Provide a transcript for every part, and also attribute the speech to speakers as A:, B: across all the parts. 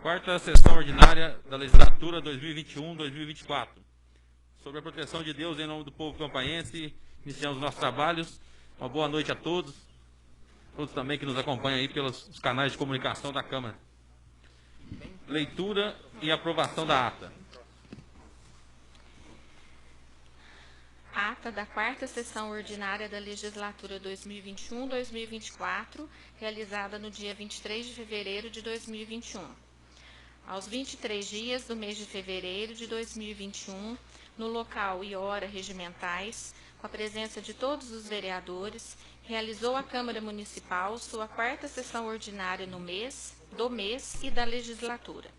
A: quarta sessão ordinária da legislatura 2021-2024. Sobre a proteção de Deus em nome do povo campaense, iniciamos os nossos trabalhos. Uma boa noite a todos. Todos também que nos acompanham aí pelos canais de comunicação da Câmara. Leitura e aprovação da ata.
B: Ata da quarta sessão ordinária da legislatura 2021-2024, realizada no dia 23 de fevereiro de 2021. Aos 23 dias do mês de fevereiro de 2021, no local e hora regimentais, com a presença de todos os vereadores, realizou a Câmara Municipal sua quarta sessão ordinária do mês e da legislatura.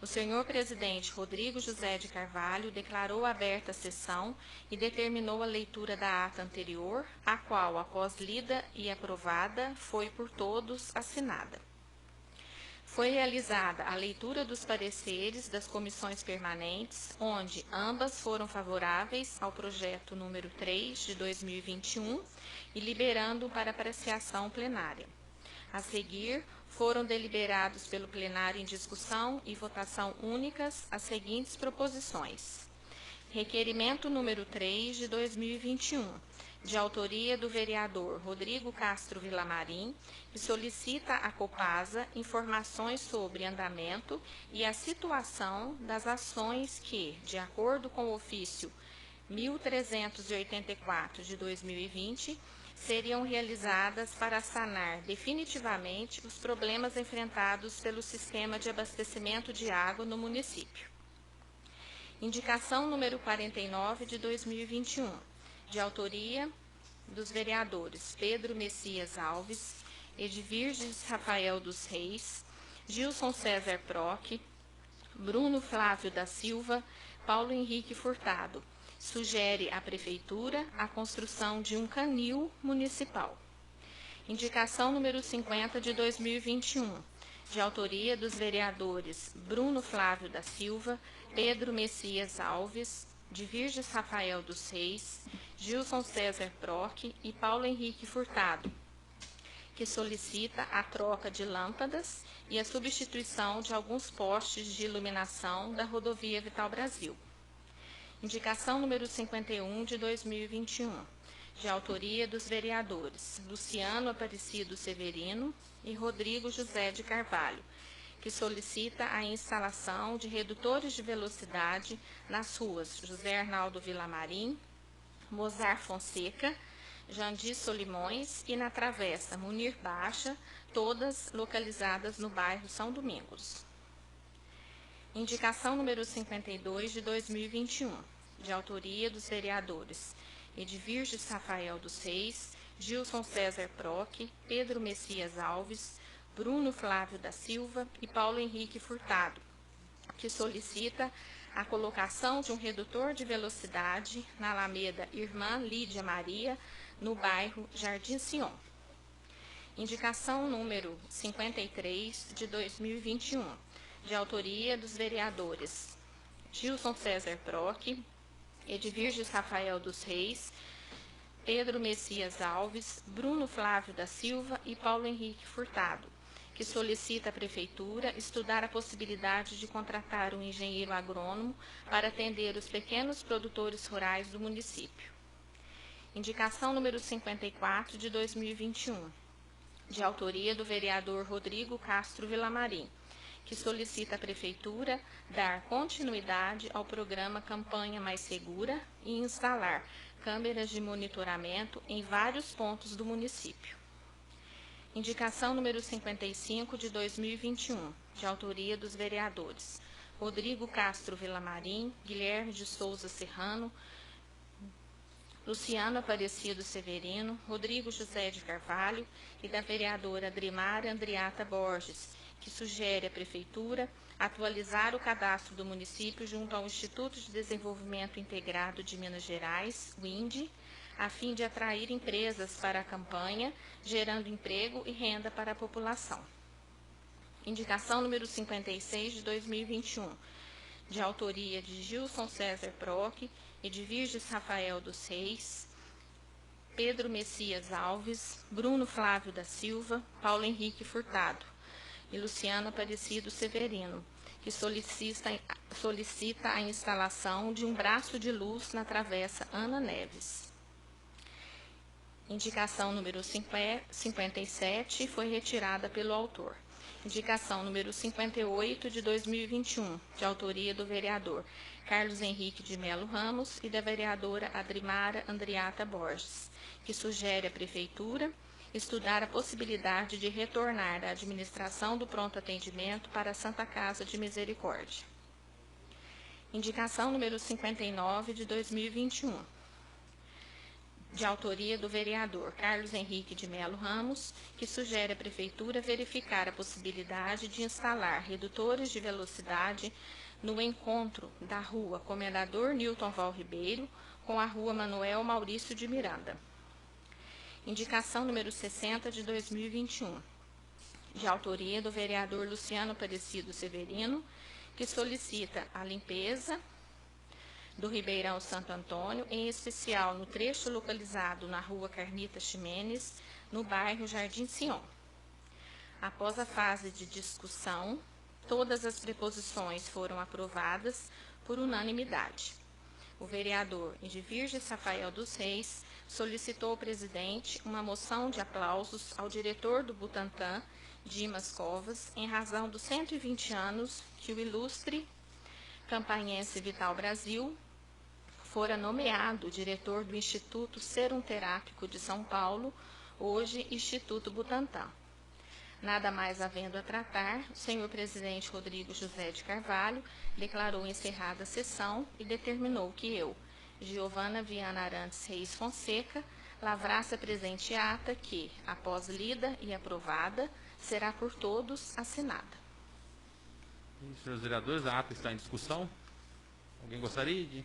B: O senhor presidente Rodrigo José de Carvalho declarou aberta a sessão e determinou a leitura da ata anterior, a qual, após lida e aprovada, foi por todos assinada. Foi realizada a leitura dos pareceres das comissões permanentes, onde ambas foram favoráveis ao projeto número 3 de 2021 e liberando para apreciação plenária. A seguir, foram deliberados pelo plenário em discussão e votação únicas as seguintes proposições. Requerimento número 3 de 2021, de autoria do vereador Rodrigo Castro Villamarim, que solicita à Copasa informações sobre andamento e a situação das ações que, de acordo com o ofício 1384 de 2020, seriam realizadas para sanar definitivamente os problemas enfrentados pelo sistema de abastecimento de água no município. Indicação número 49 de 2021, de autoria dos vereadores Pedro Messias Alves, Edvirges Rafael dos Reis, Gilson César Proc, Bruno Flávio da Silva, Paulo Henrique Furtado, sugere à Prefeitura a construção de um canil municipal. Indicação número 50 de 2021, de autoria dos vereadores Bruno Flávio da Silva, Pedro Messias Alves, Edvirges Rafael dos Reis, Gilson César Proc e Paulo Henrique Furtado, que solicita a troca de lâmpadas e a substituição de alguns postes de iluminação da rodovia Vital Brasil. Indicação número 51 de 2021, de autoria dos vereadores Luciano Aparecido Severino e Rodrigo José de Carvalho, que solicita a instalação de redutores de velocidade nas ruas José Arnaldo Villamarim, Mozar Fonseca, Jandir Solimões e na Travessa Munir Baixa, todas localizadas no bairro São Domingos. Indicação número 52 de 2021, de autoria dos vereadores Edvirges Rafael dos Reis, Gilson César Proc, Pedro Messias Alves, Bruno Flávio da Silva e Paulo Henrique Furtado, que solicita a colocação de um redutor de velocidade na Alameda Irmã Lídia Maria, no bairro Jardim Sion. Indicação número 53 de 2021, de autoria dos vereadores Gilson César Proc, Edvirges Rafael dos Reis, Pedro Messias Alves, Bruno Flávio da Silva e Paulo Henrique Furtado, que solicita à Prefeitura estudar a possibilidade de contratar um engenheiro agrônomo para atender os pequenos produtores rurais do município. Indicação número 54 de 2021, de autoria do vereador Rodrigo Castro Villamarim, que solicita à Prefeitura dar continuidade ao programa Campanha Mais Segura e instalar câmeras de monitoramento em vários pontos do município. Indicação número 55 de 2021, de autoria dos vereadores Rodrigo Castro Villamarim, Guilherme de Souza Serrano, Luciano Aparecido Severino, Rodrigo José de Carvalho e da vereadora Adrimar Andriata Borges, que sugere à Prefeitura atualizar o cadastro do município junto ao Instituto de Desenvolvimento Integrado de Minas Gerais, o INDE, a fim de atrair empresas para a campanha, gerando emprego e renda para a população. Indicação número 56 de 2021, de autoria de Gilson César Proc, Edvirges Rafael dos Reis, Pedro Messias Alves, Bruno Flávio da Silva, Paulo Henrique Furtado, e Luciano Aparecido Severino, que solicita a instalação de um braço de luz na Travessa Ana Neves. Indicação número 57 foi retirada pelo autor. Indicação número 58 de 2021, de autoria do vereador Carlos Henrique de Melo Ramos e da vereadora Adrimara Andriata Borges, que sugere à Prefeitura estudar a possibilidade de retornar a administração do pronto atendimento para a Santa Casa de Misericórdia. Indicação número 59 de 2021, de autoria do vereador Carlos Henrique de Melo Ramos, que sugere à Prefeitura verificar a possibilidade de instalar redutores de velocidade no encontro da rua Comendador Newton Val Ribeiro com a rua Manuel Maurício de Miranda. Indicação número 60 de 2021, de autoria do vereador Luciano Aparecido Severino, que solicita a limpeza do Ribeirão Santo Antônio, em especial no trecho localizado na rua Carnita Ximenes, no bairro Jardim Sion. Após a fase de discussão, todas as preposições foram aprovadas por unanimidade. O vereador Edvirges Rafael dos Reis solicitou ao presidente uma moção de aplausos ao diretor do Butantan, Dimas Covas, em razão dos 120 anos que o ilustre campanhense Vital Brasil fora nomeado diretor do Instituto Serum Terápico de São Paulo, hoje Instituto Butantan. Nada mais havendo a tratar, o senhor presidente Rodrigo José de Carvalho declarou encerrada a sessão e determinou que eu, Giovana Viana Arantes Reis Fonseca, lavrasse a presente ata que, após lida e aprovada, será por todos assinada.
A: Senhores vereadores, a ata está em discussão. Alguém gostaria de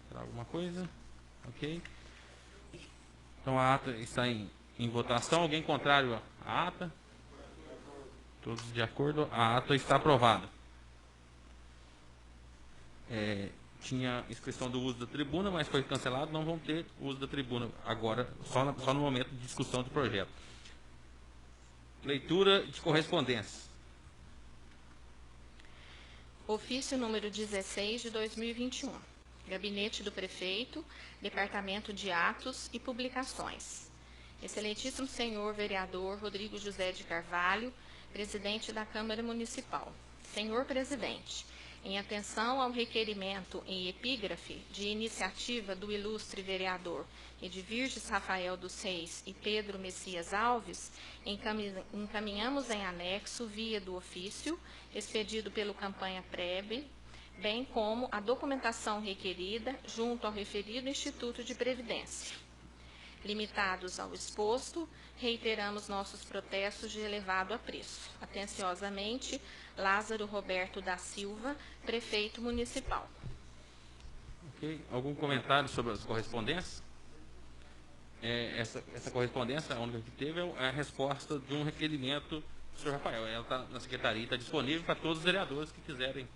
A: falar alguma coisa? Ok. Então a ata está em votação. Alguém contrário à ata? Todos de acordo? A ata está aprovada. Tinha inscrição do uso da tribuna, mas foi cancelado. Não vão ter uso da tribuna agora, só no momento de discussão do projeto. Leitura de correspondência.
B: Ofício número 16 de 2021. Gabinete do Prefeito, Departamento de Atos e Publicações. Excelentíssimo senhor vereador Rodrigo José de Carvalho, presidente da Câmara Municipal. Senhor presidente, em atenção ao requerimento em epígrafe de iniciativa do ilustre vereador Edvirges Rafael dos Reis e Pedro Messias Alves, encaminhamos em anexo via do ofício, expedido pelo Campanha Prebe, bem como a documentação requerida junto ao referido Instituto de Previdência. Limitados ao exposto, reiteramos nossos protestos de elevado apreço. Atenciosamente, Lázaro Roberto da Silva, Prefeito Municipal.
A: Ok. Algum comentário sobre as correspondências? Essa correspondência, a única que teve, é a resposta de um requerimento do senhor Rafael. Ela está na secretaria, está disponível para todos os vereadores que quiserem.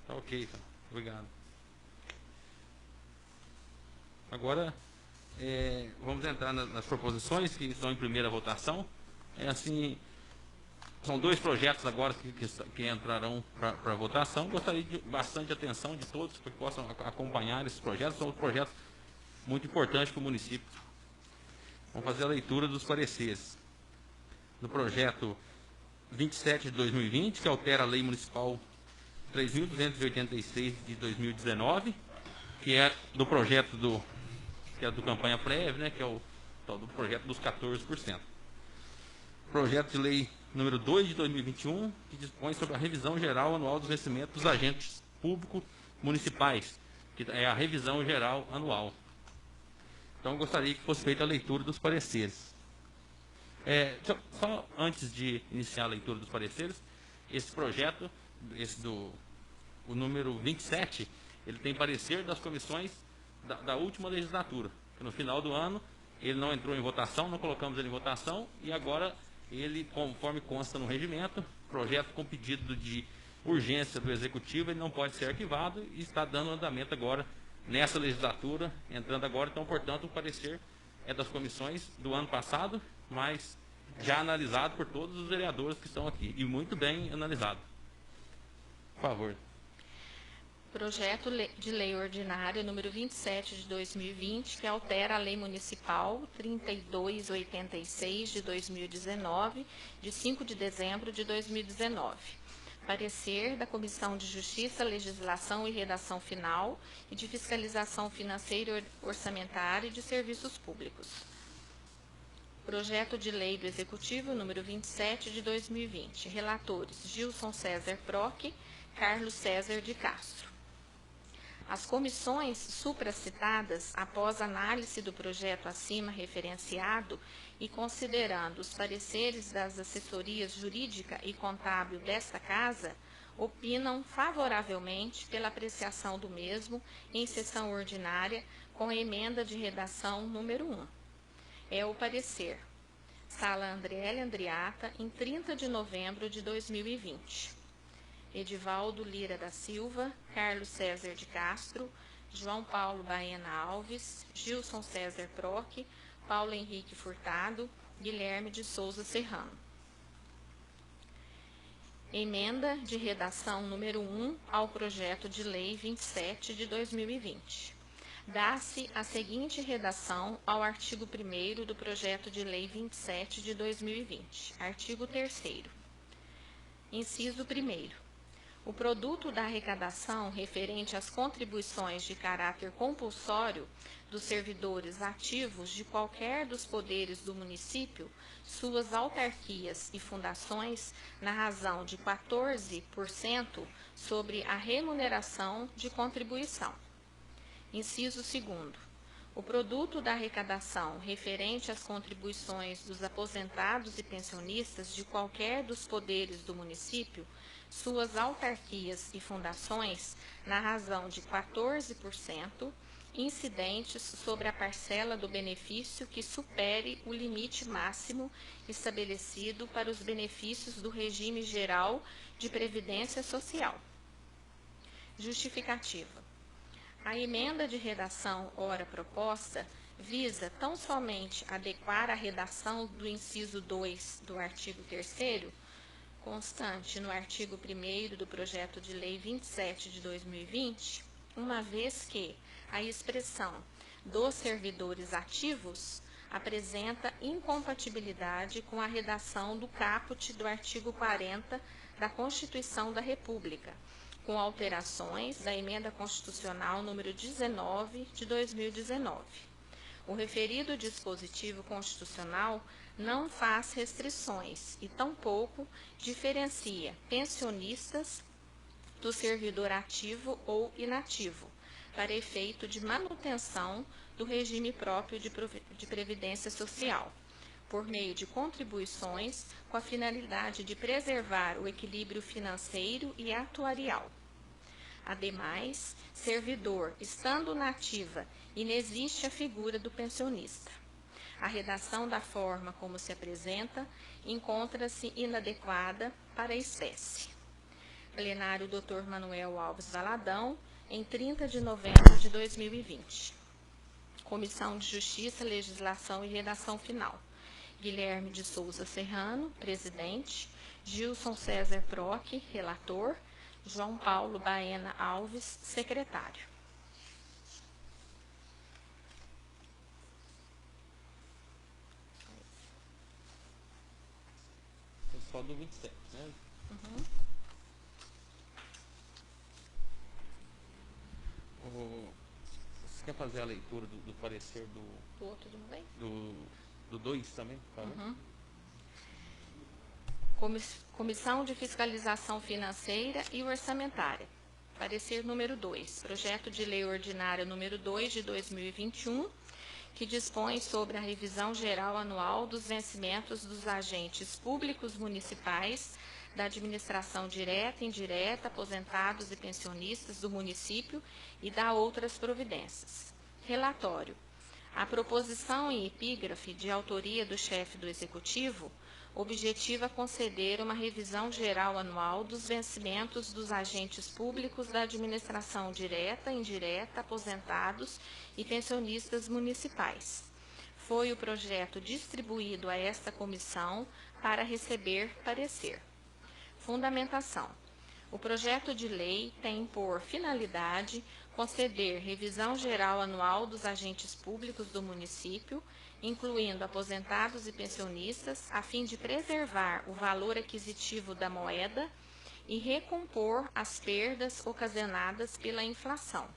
A: Tá ok, então. Obrigado. Agora, vamos entrar nas proposições que estão em primeira votação. São dois projetos agora que entrarão para votação. Gostaria de bastante atenção de todos para que possam acompanhar esses projetos. São projetos muito importantes para o município. Vamos fazer a leitura dos pareceres. Do projeto 27 de 2020, que altera a Lei Municipal 3.286 de 2019, que é do projeto do Campanha Prévia, né, que é o tal do projeto dos 14%. Projeto de lei número 2 de 2021, que dispõe sobre a revisão geral anual dos vencimentos dos agentes públicos municipais, que é a revisão geral anual. Então, eu gostaria que fosse feita a leitura dos pareceres. Só antes de iniciar a leitura dos pareceres, esse projeto, o número 27, ele tem parecer das comissões da última legislatura. No final do ano, ele não entrou em votação, não colocamos ele em votação, e agora ele, conforme consta no regimento, projeto com pedido de urgência do Executivo, ele não pode ser arquivado e está dando andamento agora nessa legislatura, entrando agora. Então, portanto, o parecer é das comissões do ano passado, mas já analisado por todos os vereadores que estão aqui, e muito bem analisado. Por favor.
B: Projeto de lei ordinária número 27 de 2020, que altera a lei municipal 3286 de 2019, de 5 de dezembro de 2019. Parecer da Comissão de Justiça, Legislação e Redação Final e de Fiscalização Financeira e Orçamentária e de Serviços Públicos. Projeto de lei do Executivo número 27 de 2020. Relatores: Gilson César Proc, Carlos César de Castro. As comissões supracitadas, após análise do projeto acima referenciado e considerando os pareceres das assessorias jurídica e contábil desta Casa, opinam favoravelmente pela apreciação do mesmo em sessão ordinária com a emenda de redação número 1. É o parecer: Sala Andriele Andriata, em 30 de novembro de 2020. Edivaldo Lira da Silva, Carlos César de Castro, João Paulo Baena Alves, Gilson César Proc, Paulo Henrique Furtado, Guilherme de Souza Serrano. Emenda de redação número 1 ao projeto de lei 27 de 2020. Dá-se a seguinte redação ao artigo 1º do projeto de lei 27 de 2020. Artigo 3º. Inciso 1º. O produto da arrecadação referente às contribuições de caráter compulsório dos servidores ativos de qualquer dos poderes do município, suas autarquias e fundações, na razão de 14% sobre a remuneração de contribuição. Inciso 2º. O produto da arrecadação referente às contribuições dos aposentados e pensionistas de qualquer dos poderes do município, suas autarquias e fundações, na razão de 14%, incidentes sobre a parcela do benefício que supere o limite máximo estabelecido para os benefícios do regime geral de previdência social. Justificativa. A emenda de redação ora proposta visa tão somente adequar a redação do inciso 2 do artigo 3º, constante no artigo 1º do projeto de lei 27 de 2020, uma vez que a expressão dos servidores ativos apresenta incompatibilidade com a redação do caput do artigo 40 da Constituição da República, com alterações da Emenda Constitucional número 19 de 2019. O referido dispositivo constitucional não faz restrições e tampouco diferencia pensionistas do servidor ativo ou inativo, para efeito de manutenção do regime próprio de previdência social, por meio de contribuições com a finalidade de preservar o equilíbrio financeiro e atuarial. Ademais, servidor estando na ativa, inexiste a figura do pensionista. A redação da forma como se apresenta encontra-se inadequada para a espécie. Plenário Dr. Manuel Alves Valadão, em 30 de novembro de 2020. Comissão de Justiça, Legislação e Redação Final. Guilherme de Souza Serrano, presidente. Gilson César Proc, relator. João Paulo Baena Alves, secretário.
A: Só do 27, né?
B: Uhum.
A: Você quer fazer a leitura do parecer
B: Do outro tudo bem?
A: do 2 também, por favor?
B: Uhum. Comissão de Fiscalização Financeira e Orçamentária. Parecer número 2. Projeto de Lei Ordinária número 2 de 2021, que dispõe sobre a revisão geral anual dos vencimentos dos agentes públicos municipais, da administração direta e indireta, aposentados e pensionistas do município e da outras providências. Relatório. A proposição em epígrafe de autoria do chefe do Executivo objetiva conceder uma revisão geral anual dos vencimentos dos agentes públicos da administração direta, indireta, aposentados e pensionistas municipais. Foi o projeto distribuído a esta comissão para receber parecer. Fundamentação. O projeto de lei tem por finalidade conceder revisão geral anual dos agentes públicos do município, incluindo aposentados e pensionistas, a fim de preservar o valor aquisitivo da moeda e recompor as perdas ocasionadas pela inflação.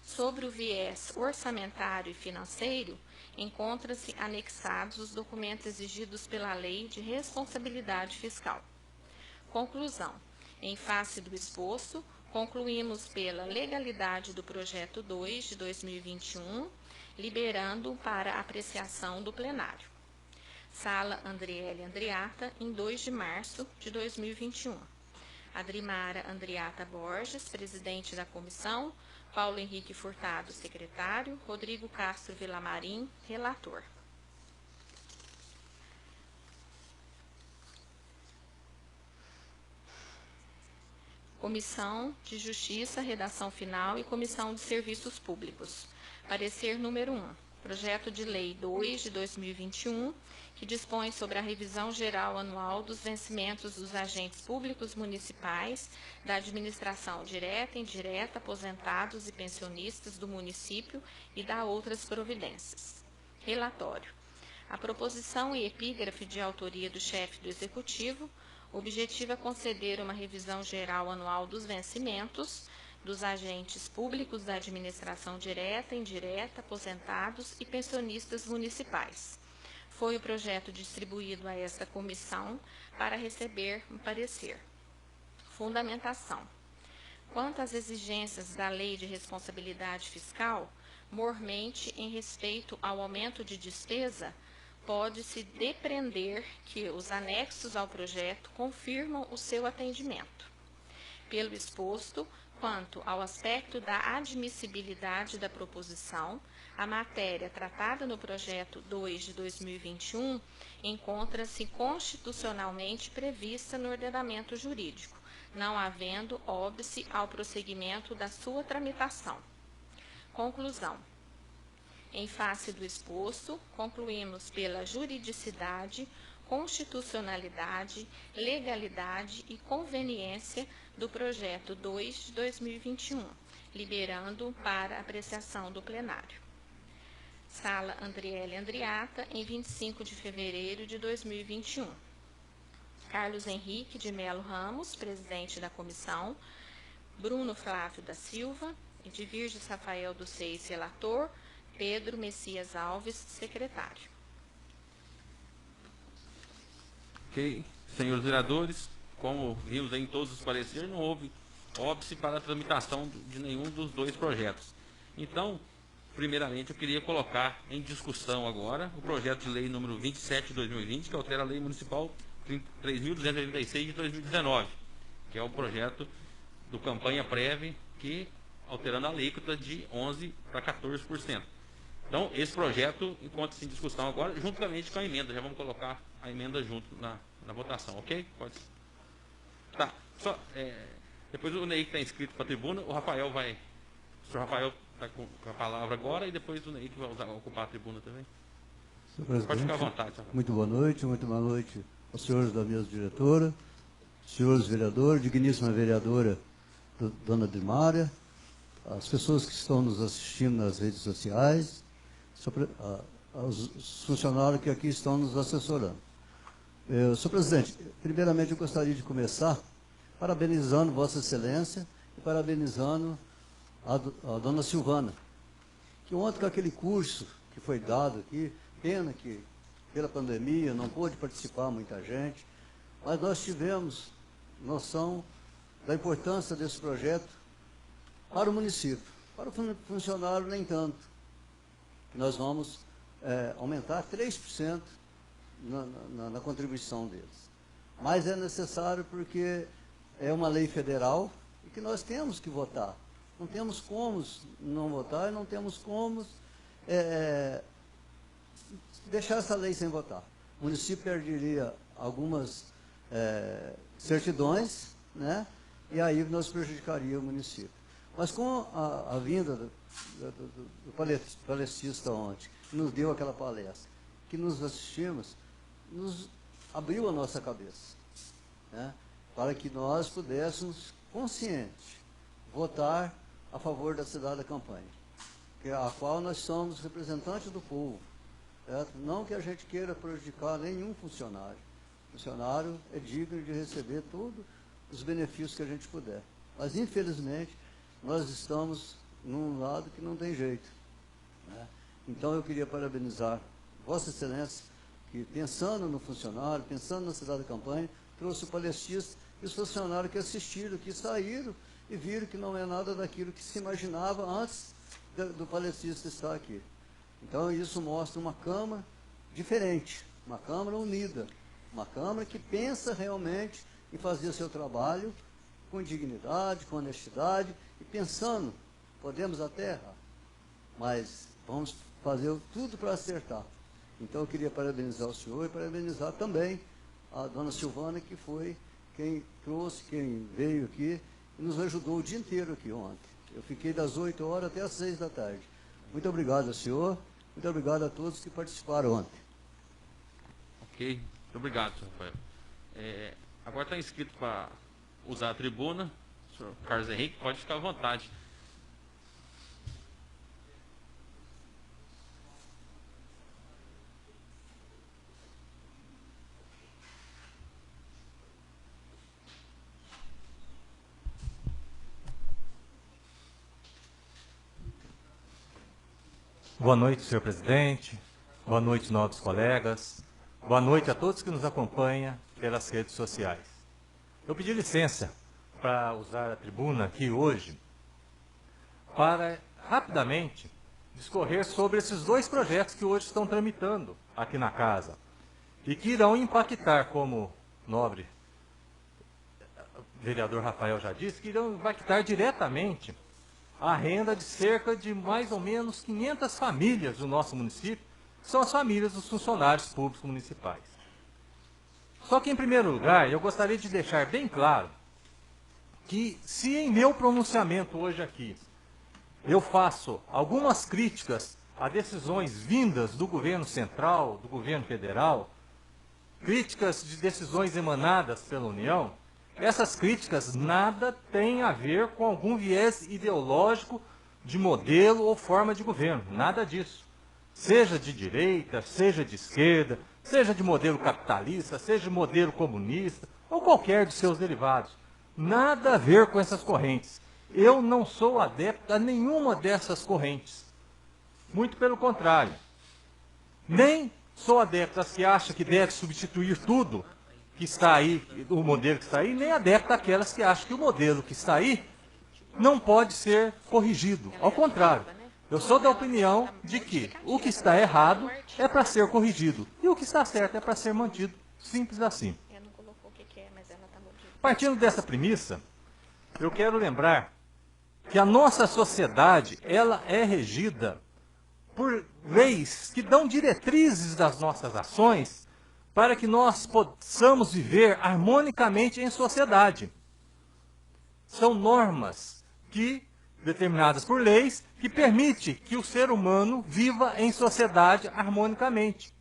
B: Sobre o viés orçamentário e financeiro, encontram-se anexados os documentos exigidos pela Lei de Responsabilidade Fiscal. Conclusão. Em face do exposto, concluímos pela legalidade do projeto 2 de 2021, liberando para apreciação do plenário. Sala Andriele Andriata, em 2 de março de 2021. Adrimara Andriata Borges, presidente da comissão, Paulo Henrique Furtado, secretário, Rodrigo Castro Vilamarim, relator. Comissão de Justiça, redação final e Comissão de Serviços Públicos. Parecer número 1. Projeto de Lei 2 de 2021, que dispõe sobre a revisão geral anual dos vencimentos dos agentes públicos municipais, da administração direta, indireta, aposentados e pensionistas do município e da outras providências. Relatório. A proposição e epígrafe de autoria do chefe do Executivo objetiva conceder uma revisão geral anual dos vencimentos dos agentes públicos da administração direta, indireta, aposentados e pensionistas municipais. Foi o projeto distribuído a esta comissão para receber um parecer. Fundamentação. Quanto às exigências da Lei de Responsabilidade Fiscal, mormente em respeito ao aumento de despesa, pode-se depreender que os anexos ao projeto confirmam o seu atendimento. Pelo exposto, quanto ao aspecto da admissibilidade da proposição, a matéria tratada no projeto 2 de 2021 encontra-se constitucionalmente prevista no ordenamento jurídico, não havendo óbice ao prosseguimento da sua tramitação. Conclusão. Em face do exposto, concluímos pela juridicidade, constitucionalidade, legalidade e conveniência do projeto 2 de 2021, liberando para apreciação do plenário. Sala Andriele Andriata, em 25 de fevereiro de 2021. Carlos Henrique de Melo Ramos, presidente da comissão, Bruno Flávio da Silva, Edvirges Rafael dos Seis, relator, Pedro Messias Alves, secretário.
A: Ok. Senhores vereadores, como vimos em todos os pareceres, não houve óbice para a tramitação de nenhum dos dois projetos. Então, primeiramente, eu queria colocar em discussão agora o projeto de lei número 27 de 2020, que altera a lei municipal 3.236 de 2019, que é o projeto do Campanha Prev, que alterando a alíquota de 11% para 14%. Então, esse projeto encontra-se em discussão agora, juntamente com a emenda. Já vamos colocar a emenda junto na votação, ok? Pode. Tá. Só, depois o Ney que está inscrito para a tribuna, o Rafael vai... O senhor Rafael está com a palavra agora e depois o Ney que vai ocupar a tribuna também. Pode ficar à vontade, senhor.
C: Muito boa noite aos senhores da mesa diretora, senhores vereadores, digníssima vereadora dona Adrimara, as pessoas que estão nos assistindo nas redes sociais, aos funcionários que aqui estão nos assessorando. Senhor presidente, primeiramente eu gostaria de começar parabenizando Vossa Excelência e parabenizando a dona Silvana, que ontem com aquele curso que foi dado aqui, pena que pela pandemia não pôde participar muita gente, mas nós tivemos noção da importância desse projeto para o município. Para o funcionário, nem tanto. Nós vamos aumentar 3% na contribuição deles. Mas é necessário porque é uma lei federal e que nós temos que votar. Não temos como não votar e não temos como deixar essa lei sem votar. o município perderia algumas certidões, né? E aí nós prejudicaríamos o município. Mas com a vinda do palestrista ontem, que nos deu aquela palestra, que nos assistimos, nos abriu a nossa cabeça, né? Para que nós pudéssemos, conscientes, votar a favor da cidade da campanha, a qual nós somos representantes do povo. Certo? Não que a gente queira prejudicar nenhum funcionário. O funcionário é digno de receber todos os benefícios que a gente puder. Mas, infelizmente, nós estamos num lado que não tem jeito, né? Então, eu queria parabenizar Vossa Excelência, que pensando no funcionário, pensando na cidade da campanha, trouxe o palestrista e os funcionários que assistiram, que saíram e viram que não é nada daquilo que se imaginava antes do palestrista estar aqui. Então, isso mostra uma Câmara diferente, uma Câmara unida, uma Câmara que pensa realmente em fazer o seu trabalho com dignidade, com honestidade e pensando, podemos até errar, mas vamos fazer tudo para acertar. Então, eu queria parabenizar o senhor e parabenizar também a dona Silvana, que foi quem trouxe, quem veio aqui e nos ajudou o dia inteiro aqui ontem. Eu fiquei das 8 horas até as 6 da tarde. Muito obrigado ao senhor, muito obrigado a todos que participaram ontem.
A: Ok, muito obrigado, senhor Rafael. Agora está inscrito para usar a tribuna, o senhor Carlos Henrique, pode ficar à vontade.
D: Boa noite, senhor presidente. Boa noite, nobres colegas. Boa noite a todos que nos acompanham pelas redes sociais. Eu pedi licença para usar a tribuna aqui hoje para, rapidamente, discorrer sobre esses dois projetos que hoje estão tramitando aqui na casa e que irão impactar, como o nobre vereador Rafael já disse, que irão impactar diretamente a renda de cerca de mais ou menos 500 famílias do nosso município, que são as famílias dos funcionários públicos municipais. Só que, em primeiro lugar, eu gostaria de deixar bem claro que, se em meu pronunciamento hoje aqui eu faço algumas críticas a decisões vindas do governo central, do governo federal, críticas de decisões emanadas pela União, essas críticas nada têm a ver com algum viés ideológico de modelo ou forma de governo, nada disso. Seja de direita, seja de esquerda, seja de modelo capitalista, seja de modelo comunista, ou qualquer de seus derivados. Nada a ver com essas correntes. Eu não sou adepto a nenhuma dessas correntes. Muito pelo contrário. Nem sou adepto às que acham que deve substituir tudo que está aí, o modelo que está aí, nem adepto àquelas que acham que o modelo que está aí não pode ser corrigido. Ao contrário, eu sou da opinião de que o que está errado é para ser corrigido e o que está certo é para ser mantido. Simples assim. Partindo dessa premissa, eu quero lembrar que a nossa sociedade ela é regida por leis que dão diretrizes das nossas ações para que nós possamos viver harmonicamente em sociedade. São normas determinadas por leis que permitem que o ser humano viva em sociedade harmonicamente.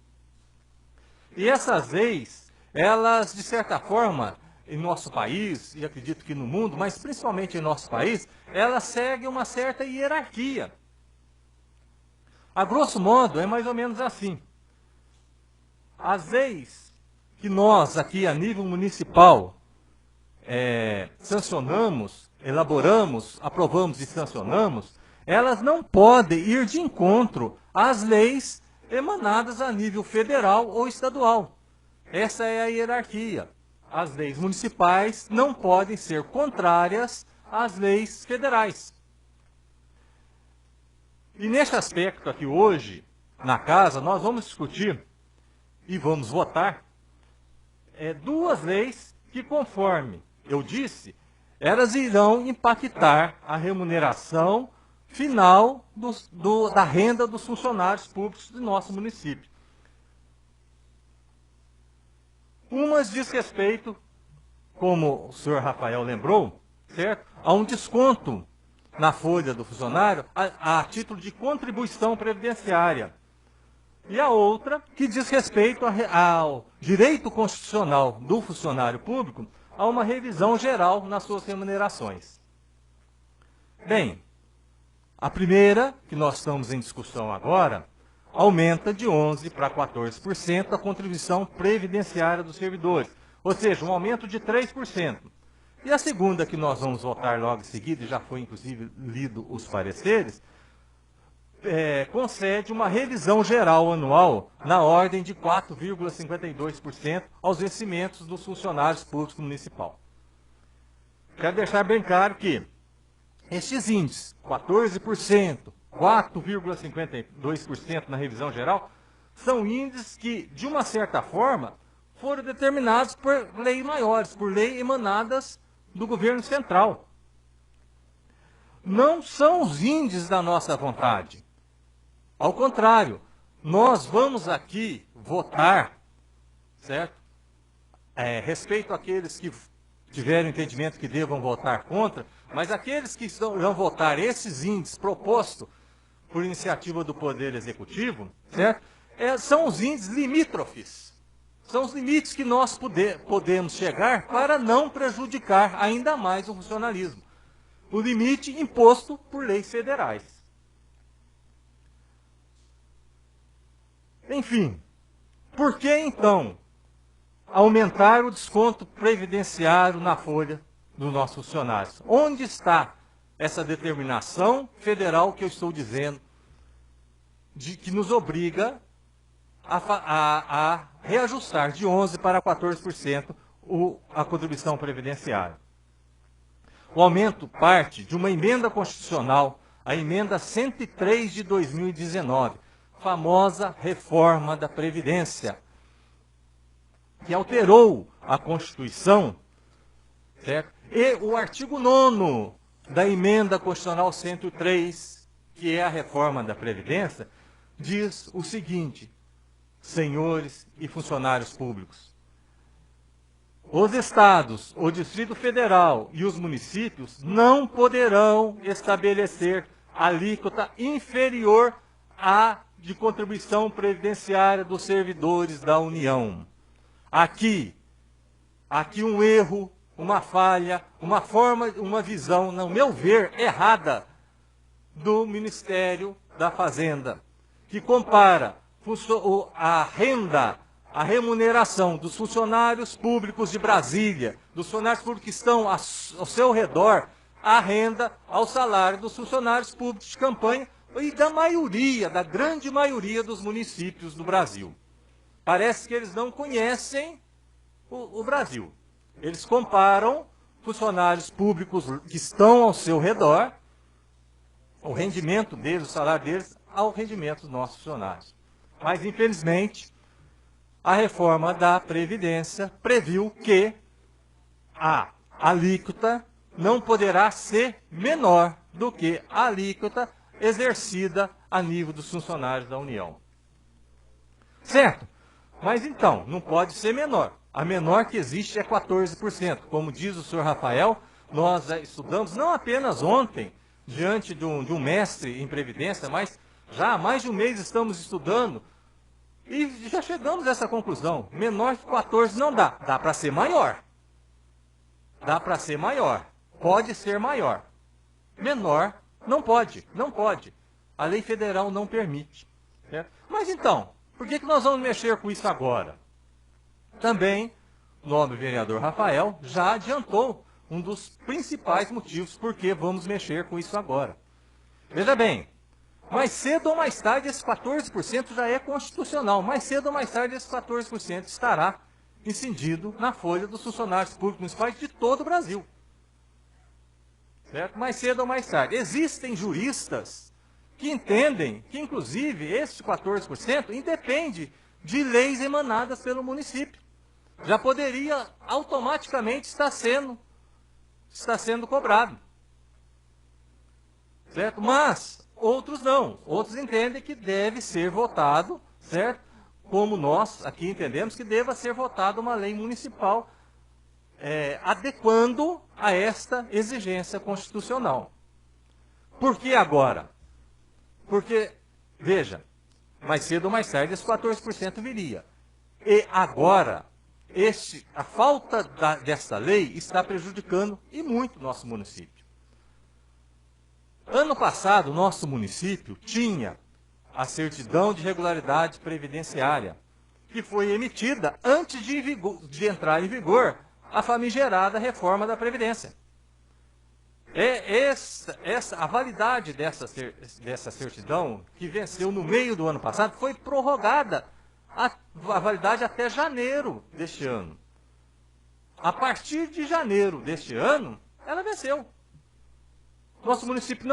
D: E essas leis, elas, de certa forma, em nosso país, e acredito que no mundo, mas principalmente em nosso país, elas seguem uma certa hierarquia. A grosso modo, é mais ou menos assim. As leis que nós aqui a nível municipal sancionamos, elaboramos, aprovamos e sancionamos, elas não podem ir de encontro às leis emanadas a nível federal ou estadual. Essa é a hierarquia. As leis municipais não podem ser contrárias às leis federais. E neste aspecto aqui hoje, na casa, nós vamos discutir e vamos votar duas leis que, conforme eu disse, elas irão impactar a remuneração final da renda dos funcionários públicos do nosso município. Umas diz respeito, como o senhor Rafael lembrou, certo? A um desconto na folha do funcionário a título de contribuição previdenciária. E a outra que diz respeito ao direito constitucional do funcionário público a uma revisão geral nas suas remunerações. Bem, a primeira, que nós estamos em discussão agora, aumenta de 11% para 14% a contribuição previdenciária dos servidores, ou seja, um aumento de 3%. E a segunda, que nós vamos votar logo em seguida, e já foi inclusive lido os pareceres, concede uma revisão geral anual na ordem de 4,52% aos vencimentos dos funcionários públicos municipais. Quero deixar bem claro que estes índices, 14%, 4,52% na revisão geral, são índices que, de uma certa forma, foram determinados por leis maiores, por leis emanadas do governo central. Não são os índices da nossa vontade. Ao contrário, nós vamos aqui votar, certo? Respeito àqueles que tiveram entendimento que devam votar contra, mas aqueles que vão votar esses índices propostos por iniciativa do Poder Executivo, certo? São os índices limítrofes. São os limites que nós podemos chegar para não prejudicar ainda mais o funcionalismo. O limite imposto por leis federais. Enfim, por que então aumentar o desconto previdenciário na folha dos nossos funcionários? Onde está essa determinação federal que eu estou dizendo, que nos obriga a reajustar de 11% para 14% a contribuição previdenciária? O aumento parte de uma emenda constitucional, a emenda 103 de 2019, famosa reforma da Previdência, que alterou a Constituição, certo? E o artigo 9º da emenda constitucional 103, que é a reforma da Previdência, diz o seguinte: senhores e funcionários públicos, os estados, o Distrito Federal e os municípios não poderão estabelecer alíquota inferior à de contribuição previdenciária dos servidores da União. Aqui um erro, uma falha, uma visão, no meu ver, errada do Ministério da Fazenda, que compara a renda, a remuneração dos funcionários públicos de Brasília, dos funcionários públicos que estão ao seu redor, a renda ao salário dos funcionários públicos de campanha e da grande maioria dos municípios do Brasil. Parece que eles não conhecem o Brasil. Eles comparam funcionários públicos que estão ao seu redor, o rendimento deles, o salário deles, ao rendimento dos nossos funcionários. Mas, infelizmente, a reforma da Previdência previu que a alíquota não poderá ser menor do que a alíquota exercida a nível dos funcionários da União. Certo? Mas então, não pode ser menor. A menor que existe é 14%. Como diz o senhor Rafael, nós estudamos não apenas ontem, diante de um mestre em Previdência, mas já há mais de um mês estamos estudando e já chegamos a essa conclusão. Menor que 14% não dá. Dá para ser maior. Dá para ser maior. Pode ser maior. Menor não pode. Não pode. A lei federal não permite. Certo? Mas então, por que nós vamos mexer com isso agora? Também, o nobre vereador Rafael já adiantou um dos principais motivos por que vamos mexer com isso agora. Veja bem, mais cedo ou mais tarde esse 14% já é constitucional. Mais cedo ou mais tarde esse 14% estará incidido na folha dos funcionários públicos municipais de todo o Brasil. Certo? Mais cedo ou mais tarde. Existem juristas que entendem que, inclusive, esse 14% independe de leis emanadas pelo município. Já poderia automaticamente estar sendo cobrado. Certo? Mas outros não. Outros entendem que deve ser votado, certo? como nós aqui entendemos que deva ser votada uma lei municipal adequando a esta exigência constitucional. Por que agora? Porque, veja, mais cedo ou mais tarde esse 14% viria. E agora, a falta dessa lei está prejudicando e muito o nosso município. Ano passado, o nosso município tinha a certidão de regularidade previdenciária, que foi emitida antes de entrar em vigor a famigerada reforma da Previdência. A validade dessa certidão, que venceu no meio do ano passado, foi prorrogada a validade até janeiro deste ano. A partir de janeiro deste ano, ela venceu. Nosso município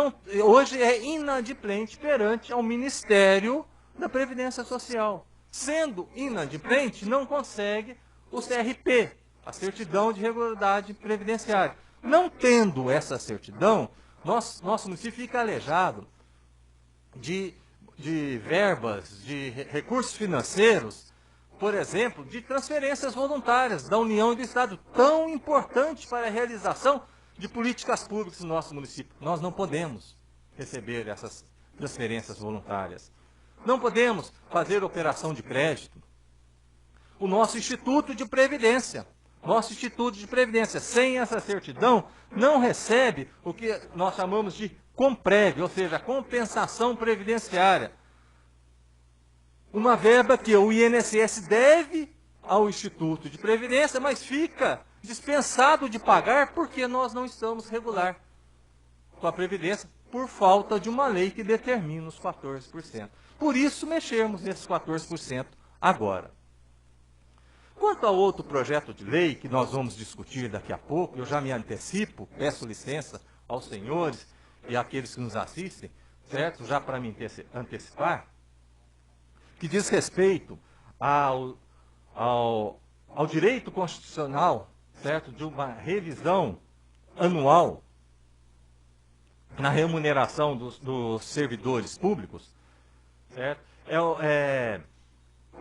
D: hoje é inadimplente perante ao Ministério da Previdência Social. Sendo inadimplente, não consegue o CRP, a Certidão de Regularidade Previdenciária. Não tendo essa certidão, nosso município fica aleijado de verbas, de recursos financeiros, por exemplo, de transferências voluntárias da União e do Estado, tão importante para a realização de políticas públicas no nosso município. Nós não podemos receber essas transferências voluntárias. Não podemos fazer operação de crédito. O nosso Instituto de Previdência, sem essa certidão, não recebe o que nós chamamos de COMPREV, ou seja, compensação previdenciária. Uma verba que o INSS deve ao Instituto de Previdência, mas fica dispensado de pagar porque nós não estamos regular com a Previdência por falta de uma lei que determina os 14%. Por isso mexermos nesses 14% agora. Quanto ao outro projeto de lei que nós vamos discutir daqui a pouco, eu já me antecipo, peço licença aos senhores e àqueles que nos assistem, certo? Já para me antecipar, que diz respeito ao direito constitucional, certo? De uma revisão anual na remuneração dos servidores públicos, certo? É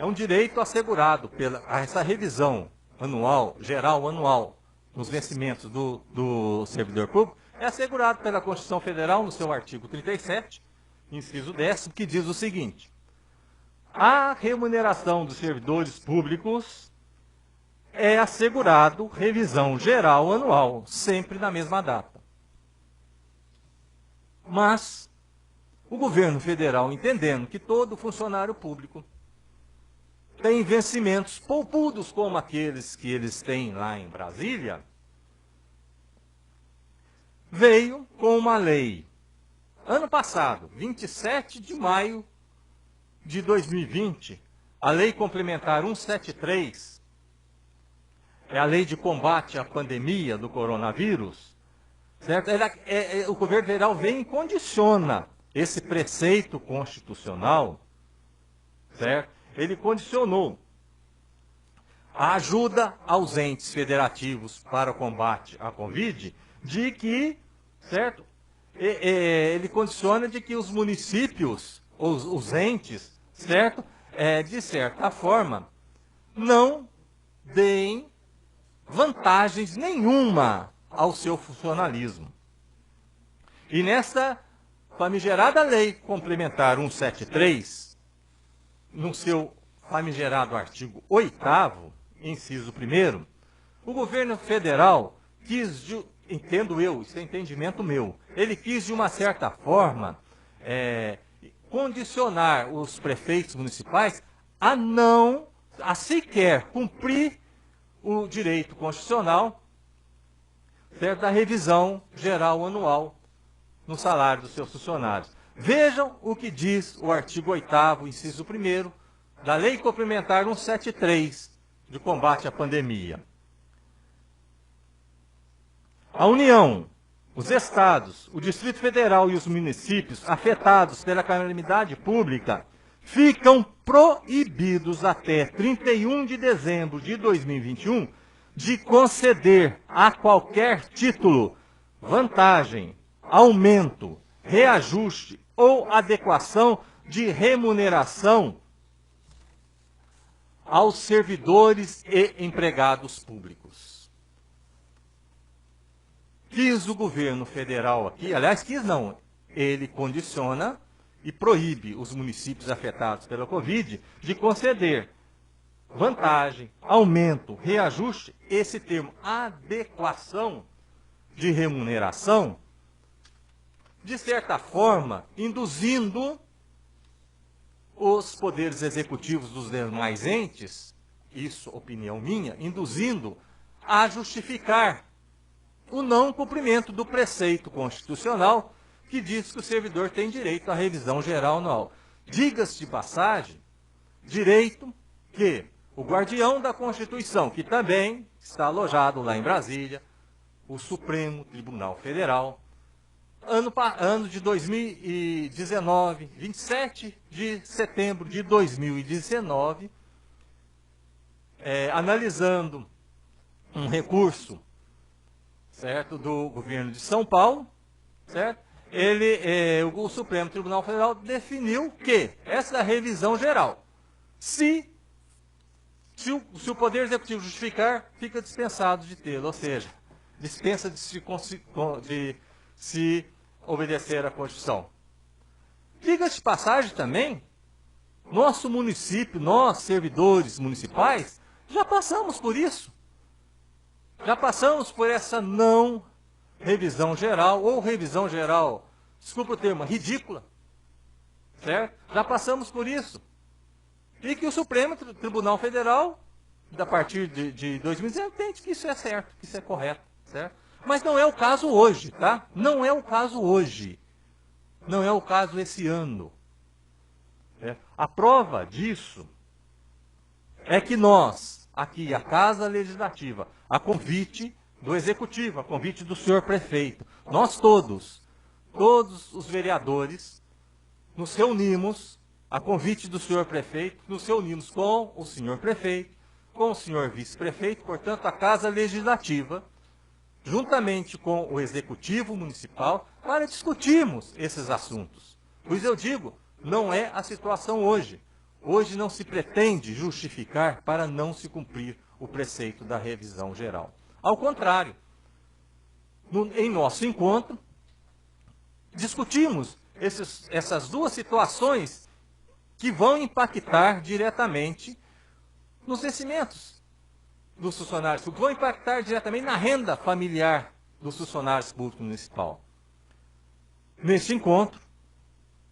D: um direito assegurado essa revisão anual, geral anual, nos vencimentos do servidor público, é assegurado pela Constituição Federal, no seu artigo 37, inciso 10º, que diz o seguinte: a remuneração dos servidores públicos é assegurado revisão geral anual, sempre na mesma data. Mas o governo federal, entendendo que todo funcionário público tem vencimentos poupudos como aqueles que eles têm lá em Brasília, veio com uma lei, ano passado, 27 de maio de 2020, a Lei Complementar 173, é a lei de combate à pandemia do coronavírus, certo? O governo federal vem e condiciona esse preceito constitucional, certo? Ele condicionou a ajuda aos entes federativos para o combate à Covid, de que, certo? Ele condiciona de que os municípios, os entes, certo? De certa forma, não deem vantagens nenhuma ao seu funcionalismo. E nessa famigerada Lei Complementar 173, no seu famigerado artigo 8º, inciso 1º, o governo federal quis, entendo eu, isso é entendimento meu, ele quis de uma certa forma condicionar os prefeitos municipais a sequer cumprir o direito constitucional, certo, da revisão geral anual no salário dos seus funcionários. Vejam o que diz o artigo 8º, inciso 1º, da Lei Complementar 173, de combate à pandemia. A União, os Estados, o Distrito Federal e os municípios afetados pela calamidade pública ficam proibidos até 31 de dezembro de 2021 de conceder a qualquer título vantagem, aumento, reajuste ou adequação de remuneração aos servidores e empregados públicos. Quis o governo federal aqui, aliás, quis não, ele condiciona e proíbe os municípios afetados pela Covid de conceder vantagem, aumento, reajuste, esse termo adequação de remuneração, de certa forma, induzindo os poderes executivos dos demais entes, isso opinião minha, induzindo a justificar o não cumprimento do preceito constitucional que diz que o servidor tem direito à revisão geral anual. Diga-se de passagem, direito que o guardião da Constituição, que também está alojado lá em Brasília, o Supremo Tribunal Federal, ano de 2019, 27 de setembro de 2019, analisando um recurso, certo, do governo de São Paulo, certo? O Supremo Tribunal Federal definiu que essa revisão geral, se o Poder Executivo justificar, fica dispensado de tê-lo, ou seja, dispensa de se obedecer à Constituição. Diga-se de passagem também, nosso município, nós, servidores municipais, já passamos por isso. Já passamos por essa não revisão geral, ou revisão geral, desculpa o termo, ridícula. Certo? Já passamos por isso. E que o Supremo Tribunal Federal, a partir de 2019, entende que isso é certo, que isso é correto. Certo? Mas não é o caso hoje, tá? Não é o caso hoje. Não é o caso esse ano. A prova disso é que nós, aqui, a Casa Legislativa, a convite do Executivo, a convite do senhor prefeito, nós todos os vereadores, nos reunimos, a convite do senhor prefeito, nos reunimos com o senhor prefeito, com o senhor vice-prefeito, portanto, a Casa Legislativa, juntamente com o Executivo Municipal, para discutirmos esses assuntos. Pois eu digo, não é a situação hoje. Hoje não se pretende justificar para não se cumprir o preceito da revisão geral. Ao contrário, em nosso encontro, discutimos essas duas situações que vão impactar diretamente nos vencimentos dos funcionários públicos, vão impactar diretamente na renda familiar dos funcionários públicos municipais. Neste encontro,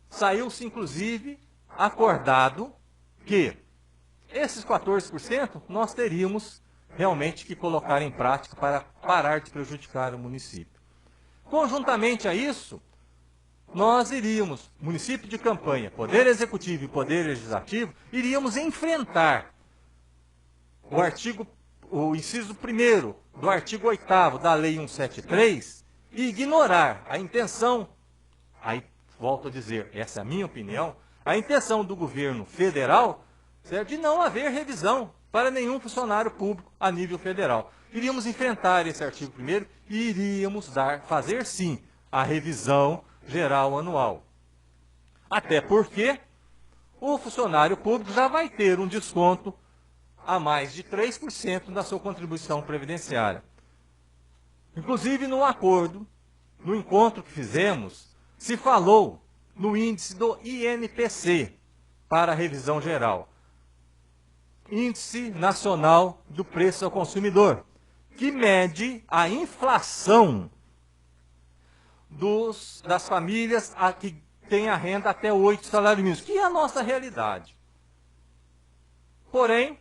D: saiu-se inclusive acordado que esses 14% nós teríamos realmente que colocar em prática para parar de prejudicar o município. Conjuntamente a isso, nós iríamos, município de campanha, Poder Executivo e Poder Legislativo, iríamos enfrentar o inciso 1º do artigo 8º da Lei 173 e ignorar a intenção, aí volto a dizer, essa é a minha opinião, a intenção do governo federal, certo, de não haver revisão para nenhum funcionário público a nível federal. Iríamos enfrentar esse artigo 1º e iríamos fazer sim a revisão geral anual. Até porque o funcionário público já vai ter um desconto a mais de 3% da sua contribuição previdenciária. Inclusive no acordo, no encontro que fizemos, se falou no índice do INPC para a revisão geral. Índice Nacional do Preço ao Consumidor, que mede a inflação das famílias que têm a renda até 8 salários mínimos, que é a nossa realidade. Porém,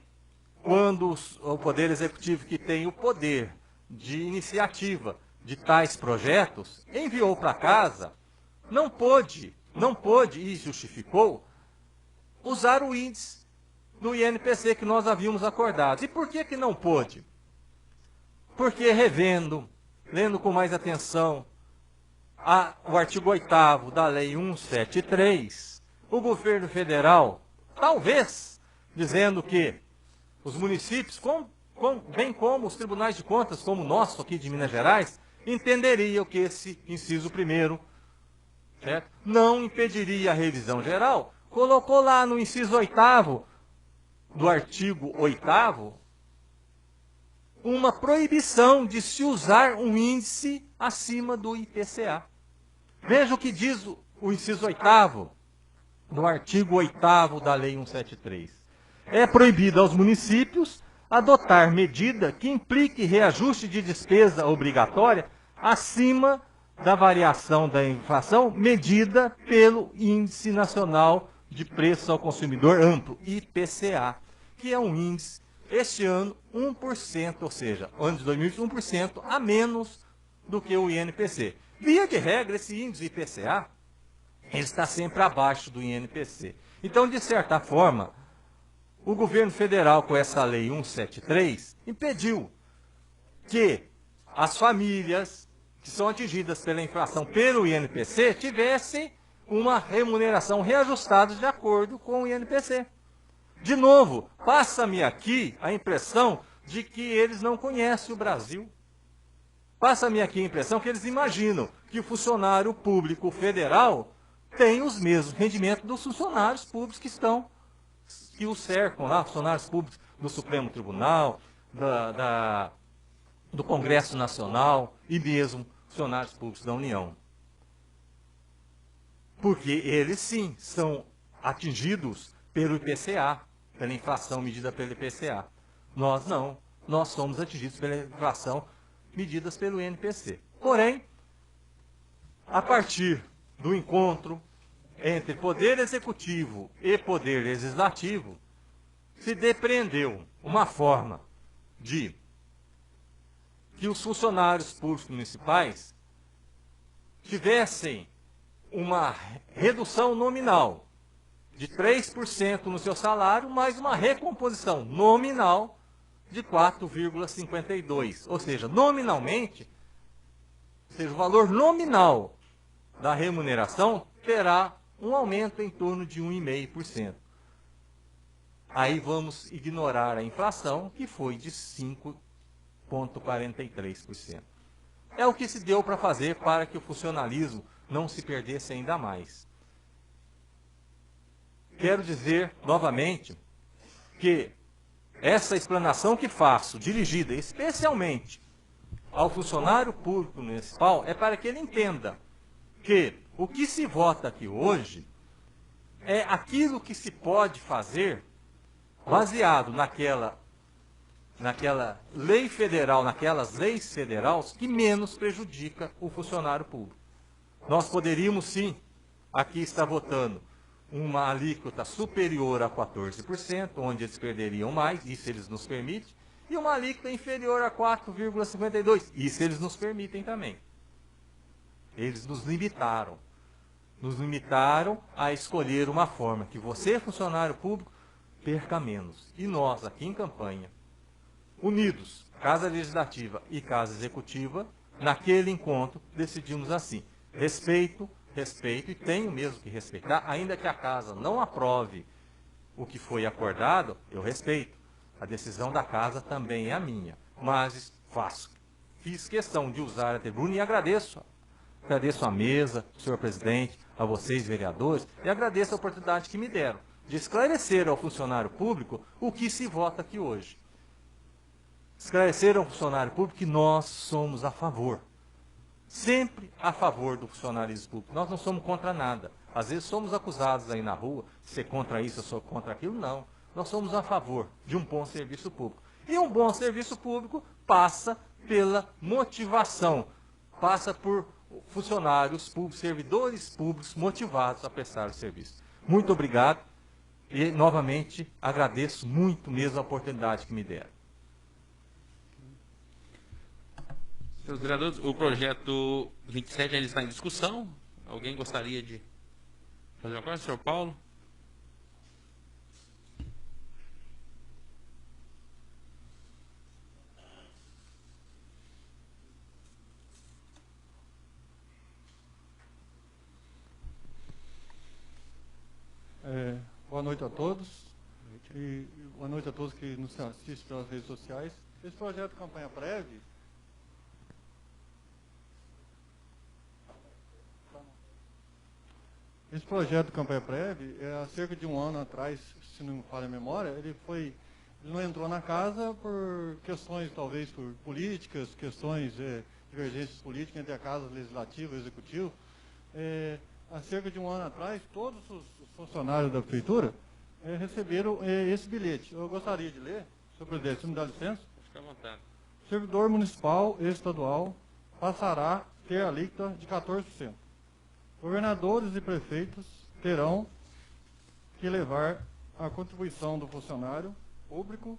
D: quando o Poder Executivo, que tem o poder de iniciativa de tais projetos, enviou para casa, não pôde e justificou usar o índice do INPC que nós havíamos acordado. E por que não pôde? Porque lendo com mais atenção o artigo 8º da Lei 173, o governo federal, talvez, dizendo que os municípios, bem como os tribunais de contas, como o nosso aqui de Minas Gerais, entenderiam que esse inciso 1º, não impediria a revisão geral, colocou lá no inciso 8º do artigo 8º, uma proibição de se usar um índice acima do IPCA. Veja o que diz o inciso 8º do artigo 8º da Lei 173. É proibido aos municípios adotar medida que implique reajuste de despesa obrigatória acima da variação da inflação medida pelo Índice Nacional de Preços ao Consumidor Amplo, IPCA, que é um índice, este ano, 1%, ou seja, ano de 2021, 1% a menos do que o INPC. Via de regra, esse índice IPCA, ele está sempre abaixo do INPC. Então, de certa forma, o governo federal, com essa lei 173, impediu que as famílias que são atingidas pela inflação pelo INPC tivessem uma remuneração reajustada de acordo com o INPC. De novo, passa-me aqui a impressão de que eles não conhecem o Brasil. Passa-me aqui a impressão que eles imaginam que o funcionário público federal tem os mesmos rendimentos dos funcionários públicos que o cercam lá, funcionários públicos do Supremo Tribunal, do Congresso Nacional e mesmo funcionários públicos da União. Porque eles sim são atingidos pelo IPCA, pela inflação medida pelo IPCA. Nós não, nós somos atingidos pela inflação medidas pelo INPC. Porém, a partir do encontro entre Poder Executivo e Poder Legislativo, se depreendeu uma forma de que os funcionários públicos municipais tivessem uma redução nominal de 3% no seu salário, mais uma recomposição nominal de 4,52%. Ou seja, nominalmente, o valor nominal da remuneração terá um aumento em torno de 1,5%. Aí vamos ignorar a inflação, que foi de 5,43%. É o que se deu para fazer para que o funcionalismo não se perdesse ainda mais. Quero dizer novamente que essa explanação que faço, dirigida especialmente ao funcionário público municipal, é para que ele entenda que o que se vota aqui hoje é aquilo que se pode fazer baseado naquela lei federal, naquelas leis federais que menos prejudica o funcionário público. Nós poderíamos sim, aqui estar votando uma alíquota superior a 14%, onde eles perderiam mais, isso eles nos permitem, e uma alíquota inferior a 4,52%, isso eles nos permitem também. Eles nos limitaram a escolher uma forma que você, funcionário público, perca menos. E nós, aqui em campanha, unidos, Casa Legislativa e Casa Executiva, naquele encontro, decidimos assim: respeito, e tenho mesmo que respeitar, ainda que a Casa não aprove o que foi acordado, eu respeito. A decisão da Casa também é a minha, mas fiz questão de usar a tribuna e agradeço à mesa, senhor presidente, a vocês, vereadores, e agradeço a oportunidade que me deram de esclarecer ao funcionário público o que se vota aqui hoje. Esclarecer ao funcionário público que nós somos a favor, sempre a favor do funcionalismo público. Nós não somos contra nada. Às vezes somos acusados aí na rua, ser contra isso, eu sou contra aquilo. Não. Nós somos a favor de um bom serviço público. E um bom serviço público passa pela motivação, passa por funcionários públicos, servidores públicos motivados a prestar o serviço. Muito obrigado e, novamente, agradeço muito mesmo a oportunidade que me deram.
A: Senhores vereadores, o projeto 27 ainda está em discussão. Alguém gostaria de fazer uma coisa? Senhor Paulo?
E: Boa noite a todos. E boa noite a todos que nos assistem pelas redes sociais. Esse projeto de campanha prévia Esse projeto de campanha prévia, há cerca de um ano atrás, se não me falha a memória, ele não entrou na casa por questões, talvez, por políticas, questões, divergências políticas entre a Casa Legislativa e o Executivo. Há cerca de um ano atrás, todos os funcionários da Prefeitura receberam esse bilhete. Eu gostaria de ler, senhor presidente, se me dá licença.
A: Fique à vontade.
E: Servidor municipal e estadual passará a ter alíquota de 14%. Governadores e prefeitos terão que levar a contribuição do funcionário público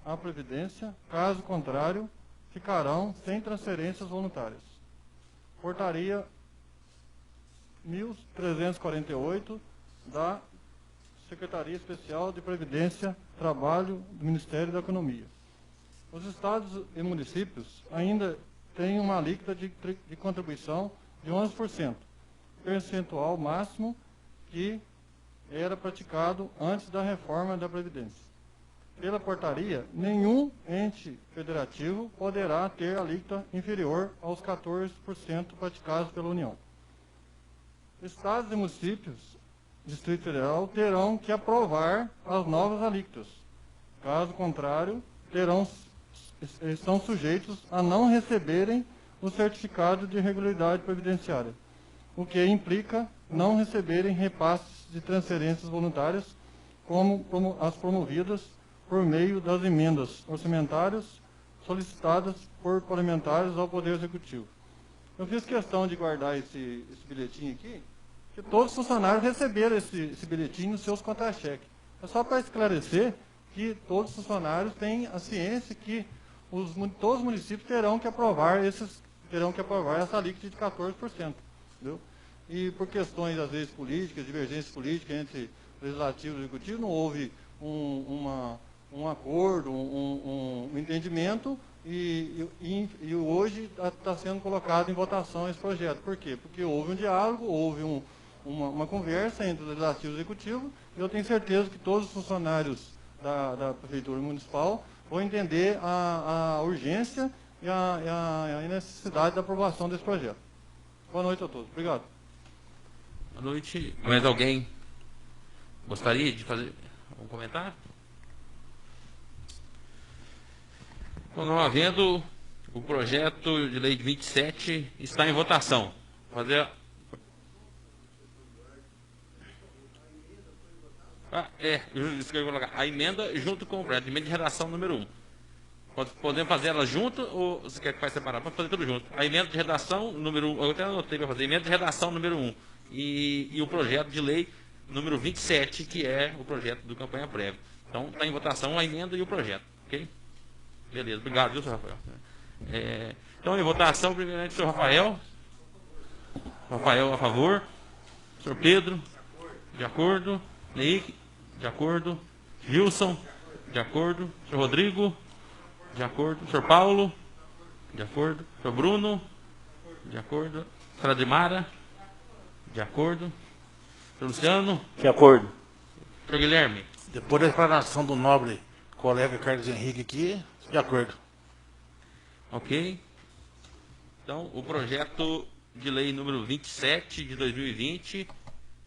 E: à Previdência, caso contrário, ficarão sem transferências voluntárias. Portaria 1348 da Secretaria Especial de Previdência, Trabalho do Ministério da Economia. Os estados e municípios ainda têm uma alíquota de contribuição de 11%, percentual máximo que era praticado antes da reforma da Previdência. Pela portaria, nenhum ente federativo poderá ter alíquota inferior aos 14% praticados pela União. Estados e municípios, Distrito Federal, terão que aprovar as novas alíquotas. Caso contrário, estão sujeitos a não receberem o certificado de regularidade previdenciária, o que implica não receberem repasses de transferências voluntárias como as promovidas por meio das emendas orçamentárias solicitadas por parlamentares ao Poder Executivo. Eu fiz questão de guardar esse bilhetinho aqui, que todos os funcionários receberam esse bilhetinho nos seus contra-cheques. É só para esclarecer que todos os funcionários têm a ciência que todos os municípios terão que aprovar essa alíquota de 14%. Entendeu? E por questões, às vezes, políticas, divergências políticas entre legislativo e executivo, não houve um acordo, um entendimento, e hoje está sendo colocado em votação esse projeto. Por quê? Porque houve um diálogo, houve uma conversa entre o legislativo e o executivo, e eu tenho certeza que todos os funcionários da Prefeitura Municipal vão entender a urgência e a necessidade da aprovação desse projeto. Boa noite a todos. Obrigado.
A: Boa noite. Mais alguém gostaria de fazer um comentário? Então, não havendo, o projeto de lei de 27 está em votação. Isso que eu ia colocar. A emenda junto com o projeto, emenda de redação número 1. Podemos fazer ela junto ou você quer que faça separado? Pode fazer tudo junto. A emenda de redação número 1, eu até anotei para fazer, emenda de redação número 1 e o projeto de lei número 27, que é o projeto do campanha prévia. Então, está em votação a emenda e o projeto, ok? Beleza, obrigado, viu, senhor Rafael? Então, em votação, primeiramente, o senhor Rafael. Rafael a favor. Senhor Pedro, de acordo. Neik, de acordo. Wilson, de acordo. Senhor Rodrigo, de acordo. Senhor Paulo, de acordo. Senhor Bruno, de acordo. Senhora Adimara, de acordo. Senhor Luciano,
F: de acordo.
A: Senhor Guilherme.
F: Depois da declaração do nobre colega Carlos Henrique aqui, de acordo.
A: Ok. Então, o projeto de lei número 27 de 2020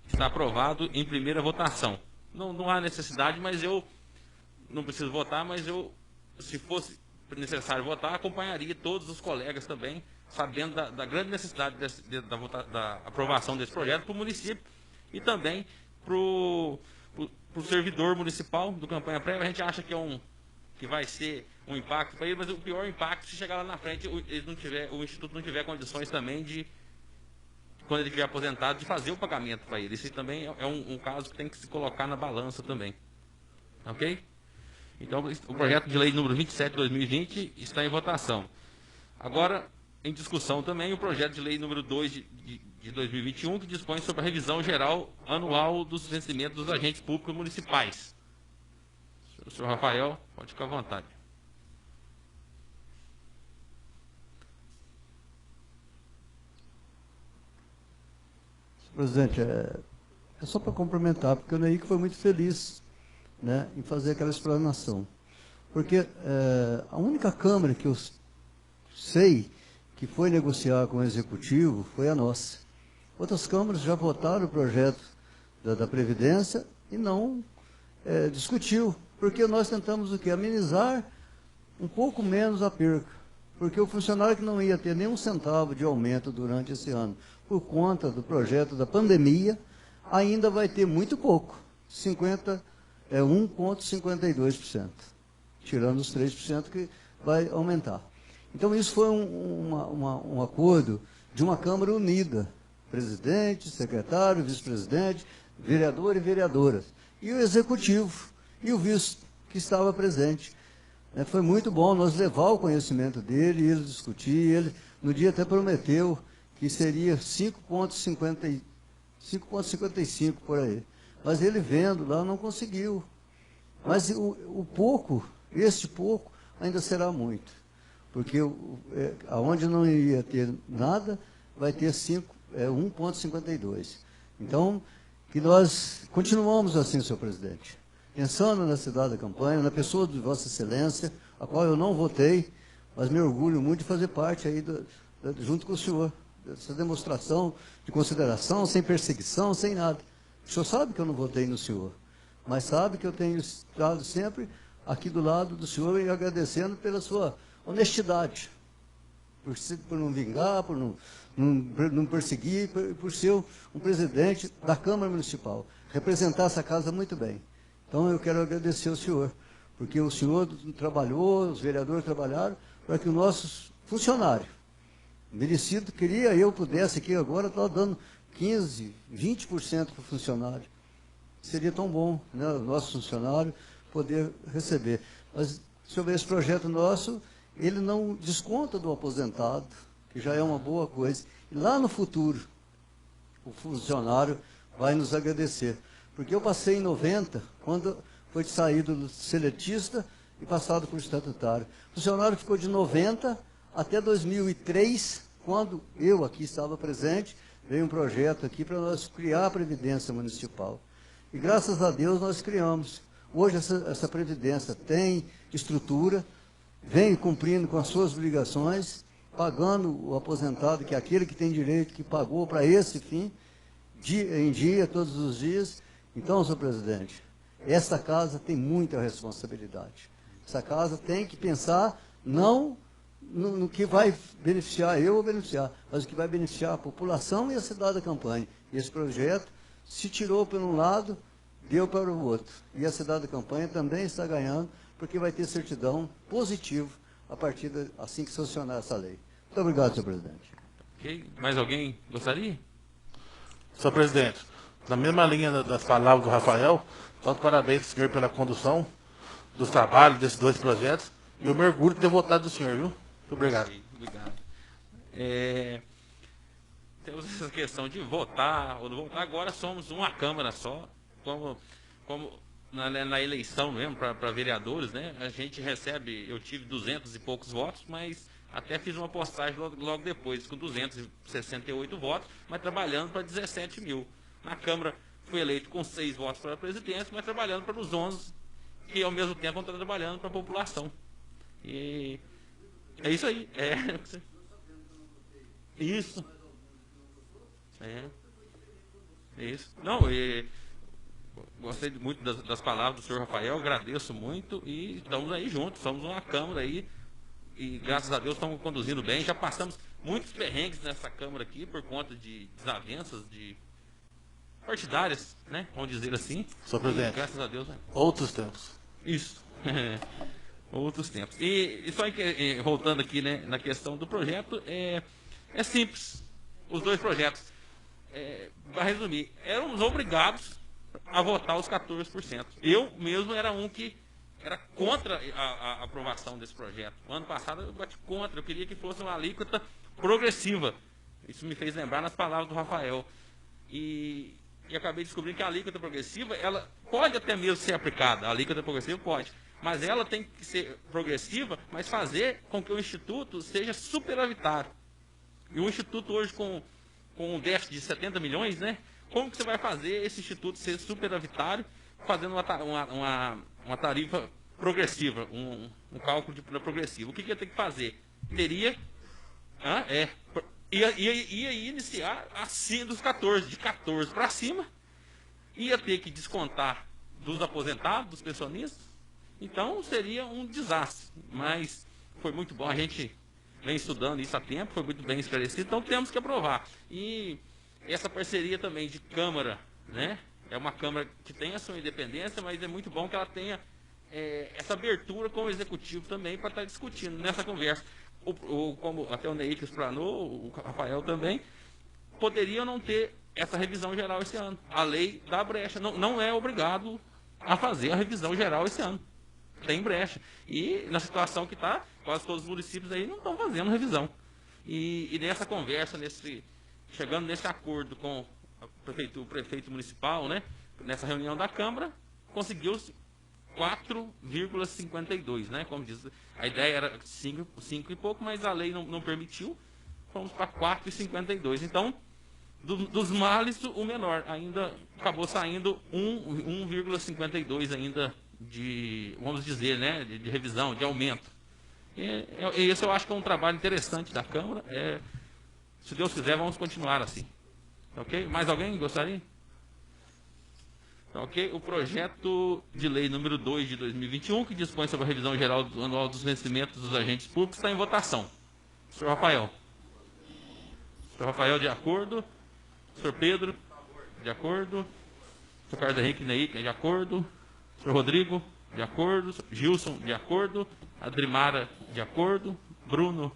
A: está aprovado em primeira votação. Não há necessidade, mas eu não preciso votar, mas se fosse necessário votar, acompanharia todos os colegas também, sabendo da grande necessidade da aprovação desse projeto para o município e também para o servidor municipal do campanha prévia. A gente acha que vai ser um impacto para ele, mas o pior impacto se chegar lá na frente o Instituto não tiver condições também de, quando ele estiver aposentado, de fazer o pagamento para ele. Isso também é um caso que tem que se colocar na balança também. Ok? Então, o projeto de lei número 27 de 2020 está em votação. Agora, em discussão também, o projeto de lei número 2 de 2021, que dispõe sobre a revisão geral anual dos vencimentos dos agentes públicos municipais. O senhor Rafael, pode ficar à vontade.
C: Presidente, é só para complementar, porque o Neik foi muito feliz, né, em fazer aquela explanação. Porque a única Câmara que eu sei que foi negociar com o Executivo foi a nossa. Outras câmaras já votaram o projeto da Previdência e não discutiu, porque nós tentamos o quê? Amenizar um pouco menos a perca, porque o funcionário que não ia ter nenhum centavo de aumento durante esse ano, por conta do projeto da pandemia, ainda vai ter muito pouco, 1,52%, tirando os 3% que vai aumentar. Então isso foi um acordo de uma Câmara unida, presidente, secretário, vice-presidente, vereador e vereadoras, e o executivo, e o vice que estava presente. Foi muito bom nós levar o conhecimento dele, ele discutir, ele no dia até prometeu que seria 5,55 por aí. Mas ele vendo lá não conseguiu. Mas o pouco, este pouco, ainda será muito. Porque aonde não iria ter nada, vai ter 1,52. Então, que nós continuamos assim, senhor presidente. Pensando na cidade da campanha, na pessoa de Vossa Excelência, a qual eu não votei, mas me orgulho muito de fazer parte aí, junto com o senhor, dessa demonstração de consideração, sem perseguição, sem nada. O senhor sabe que eu não votei no senhor, mas sabe que eu tenho estado sempre aqui do lado do senhor e agradecendo pela sua honestidade, por não vingar, por não perseguir, por ser um presidente da Câmara Municipal, representar essa casa muito bem. Então eu quero agradecer ao senhor, porque o senhor trabalhou, os vereadores trabalharam, para que o nosso funcionário, merecido, queria eu pudesse aqui agora, estar dando 15%, 20% para o funcionário. Seria tão bom, né, o nosso funcionário poder receber. Mas sobre esse projeto nosso, ele não desconta do aposentado, que já é uma boa coisa. E lá no futuro, o funcionário vai nos agradecer. Porque eu passei em 90, quando foi saído do seletista e passado para o estatutário. O funcionário ficou de 90 até 2003, quando eu aqui estava presente, veio um projeto aqui para nós criar a Previdência Municipal. E graças a Deus nós criamos. Hoje essa Previdência tem estrutura, vem cumprindo com as suas obrigações, pagando o aposentado, que é aquele que tem direito, que pagou para esse fim, dia em dia, todos os dias. Então, senhor presidente, essa casa tem muita responsabilidade. Essa casa tem que pensar não no que vai beneficiar eu ou beneficiar, mas o que vai beneficiar a população e a cidade da campanha. E esse projeto se tirou por um lado, deu para o outro. E a cidade da campanha também está ganhando, porque vai ter certidão positiva a partir assim que sancionar essa lei. Muito obrigado, senhor presidente.
A: Ok. Mais alguém gostaria?
F: Senhor presidente, na mesma linha das palavras do Rafael, só parabéns ao senhor pela condução dos trabalhos desses dois projetos. E eu me orgulho de ter votado do senhor, viu? Muito obrigado.
A: Ok, obrigado. Temos essa questão de votar ou não votar. Agora somos uma Câmara só, como na eleição mesmo, para vereadores, né? A gente recebe, eu tive 200 e poucos votos, mas até fiz uma postagem logo depois, com 268 votos, mas trabalhando para 17 mil. Na Câmara fui eleito com 6 votos para a presidência, mas trabalhando para os 11, que ao mesmo tempo estão trabalhando para a população. E é isso aí. Isso. Isso. Não, gostei muito das palavras do senhor Rafael, agradeço muito e estamos aí juntos, somos uma Câmara aí e graças a Deus estamos conduzindo bem. Já passamos muitos perrengues nessa Câmara aqui por conta de desavenças partidárias, né? Vamos dizer assim.
F: Senhor presidente,
A: graças a Deus. Né?
F: Outros tempos.
A: Isso. Outros tempos. E só voltando aqui, né, na questão do projeto, é simples. Os dois projetos. Para resumir, éramos obrigados a votar os 14%. Eu mesmo era um que era contra a aprovação desse projeto. O ano passado eu bati contra, eu queria que fosse uma alíquota progressiva. Isso me fez lembrar nas palavras do Rafael. E acabei descobrindo que a alíquota progressiva, ela pode até mesmo ser aplicada, a alíquota progressiva pode, mas ela tem que ser progressiva, mas fazer com que o Instituto seja superavitário. E o Instituto hoje com um déficit de 70 milhões, né? Como que você vai fazer esse Instituto ser superavitário fazendo uma tarifa progressiva, um cálculo de progressivo? O que ia ter que fazer? Teria ia iniciar assim dos 14, de 14 para cima, ia ter que descontar dos aposentados, dos pensionistas, então seria um desastre, mas foi muito bom, a gente vem estudando isso há tempo, foi muito bem esclarecido, então temos que aprovar. E essa parceria também de Câmara, né? É uma Câmara que tem a sua independência, mas é muito bom que ela tenha essa abertura com o Executivo também para estar discutindo nessa conversa. Como até o Ney que explanou, o Rafael também, poderiam não ter essa revisão geral esse ano. A lei dá brecha, não é obrigado a fazer a revisão geral esse ano. Tem brecha. E na situação que está, quase todos os municípios aí não estão fazendo revisão. E nessa conversa, chegando nesse acordo com o prefeito municipal, né, nessa reunião da Câmara, conseguiu-se 4,52, né, como diz. A ideia era 5 e pouco, mas a lei não permitiu. Fomos para 4,52. Então, dos males, o menor. Ainda acabou saindo 1,52 ainda de, vamos dizer, né, de revisão, de aumento. E esse eu acho que é um trabalho interessante da Câmara. Se Deus quiser, vamos continuar assim. Ok? Mais alguém gostaria? Ok? O projeto de lei número 2 de 2021, que dispõe sobre a revisão geral anual dos vencimentos dos agentes públicos, está em votação. Senhor Rafael. Senhor Rafael, de acordo. Senhor Pedro, de acordo. Senhor Carlos Henrique Ney, de acordo. Senhor Rodrigo, de acordo. Gilson, de acordo. Adrimara, de acordo. Bruno,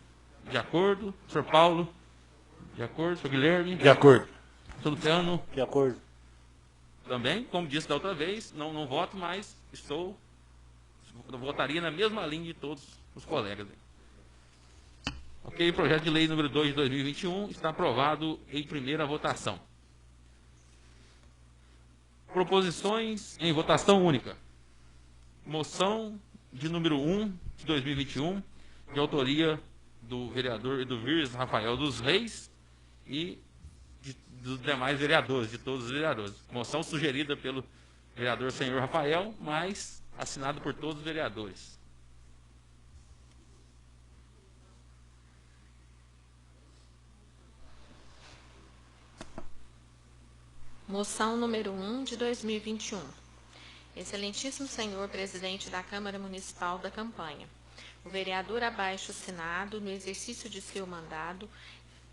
A: de acordo. Senhor Paulo, de acordo. Senhor Guilherme.
F: De acordo.
A: Senhor Luciano.
F: De acordo.
A: Também, como disse da outra vez, não voto, mas votaria na mesma linha de todos os colegas. Ok, o projeto de lei número 2 de 2021 está aprovado em primeira votação. Proposições em votação única. Moção de número 1 de 2021, de autoria do vereador Eduvir Rafael dos Reis e dos demais vereadores, de todos os vereadores. Moção sugerida pelo vereador senhor Rafael, mas assinado por todos os vereadores.
B: Moção número 1 de 2021. Excelentíssimo senhor presidente da Câmara Municipal da Campanha, o vereador abaixo assinado, no exercício de seu mandado,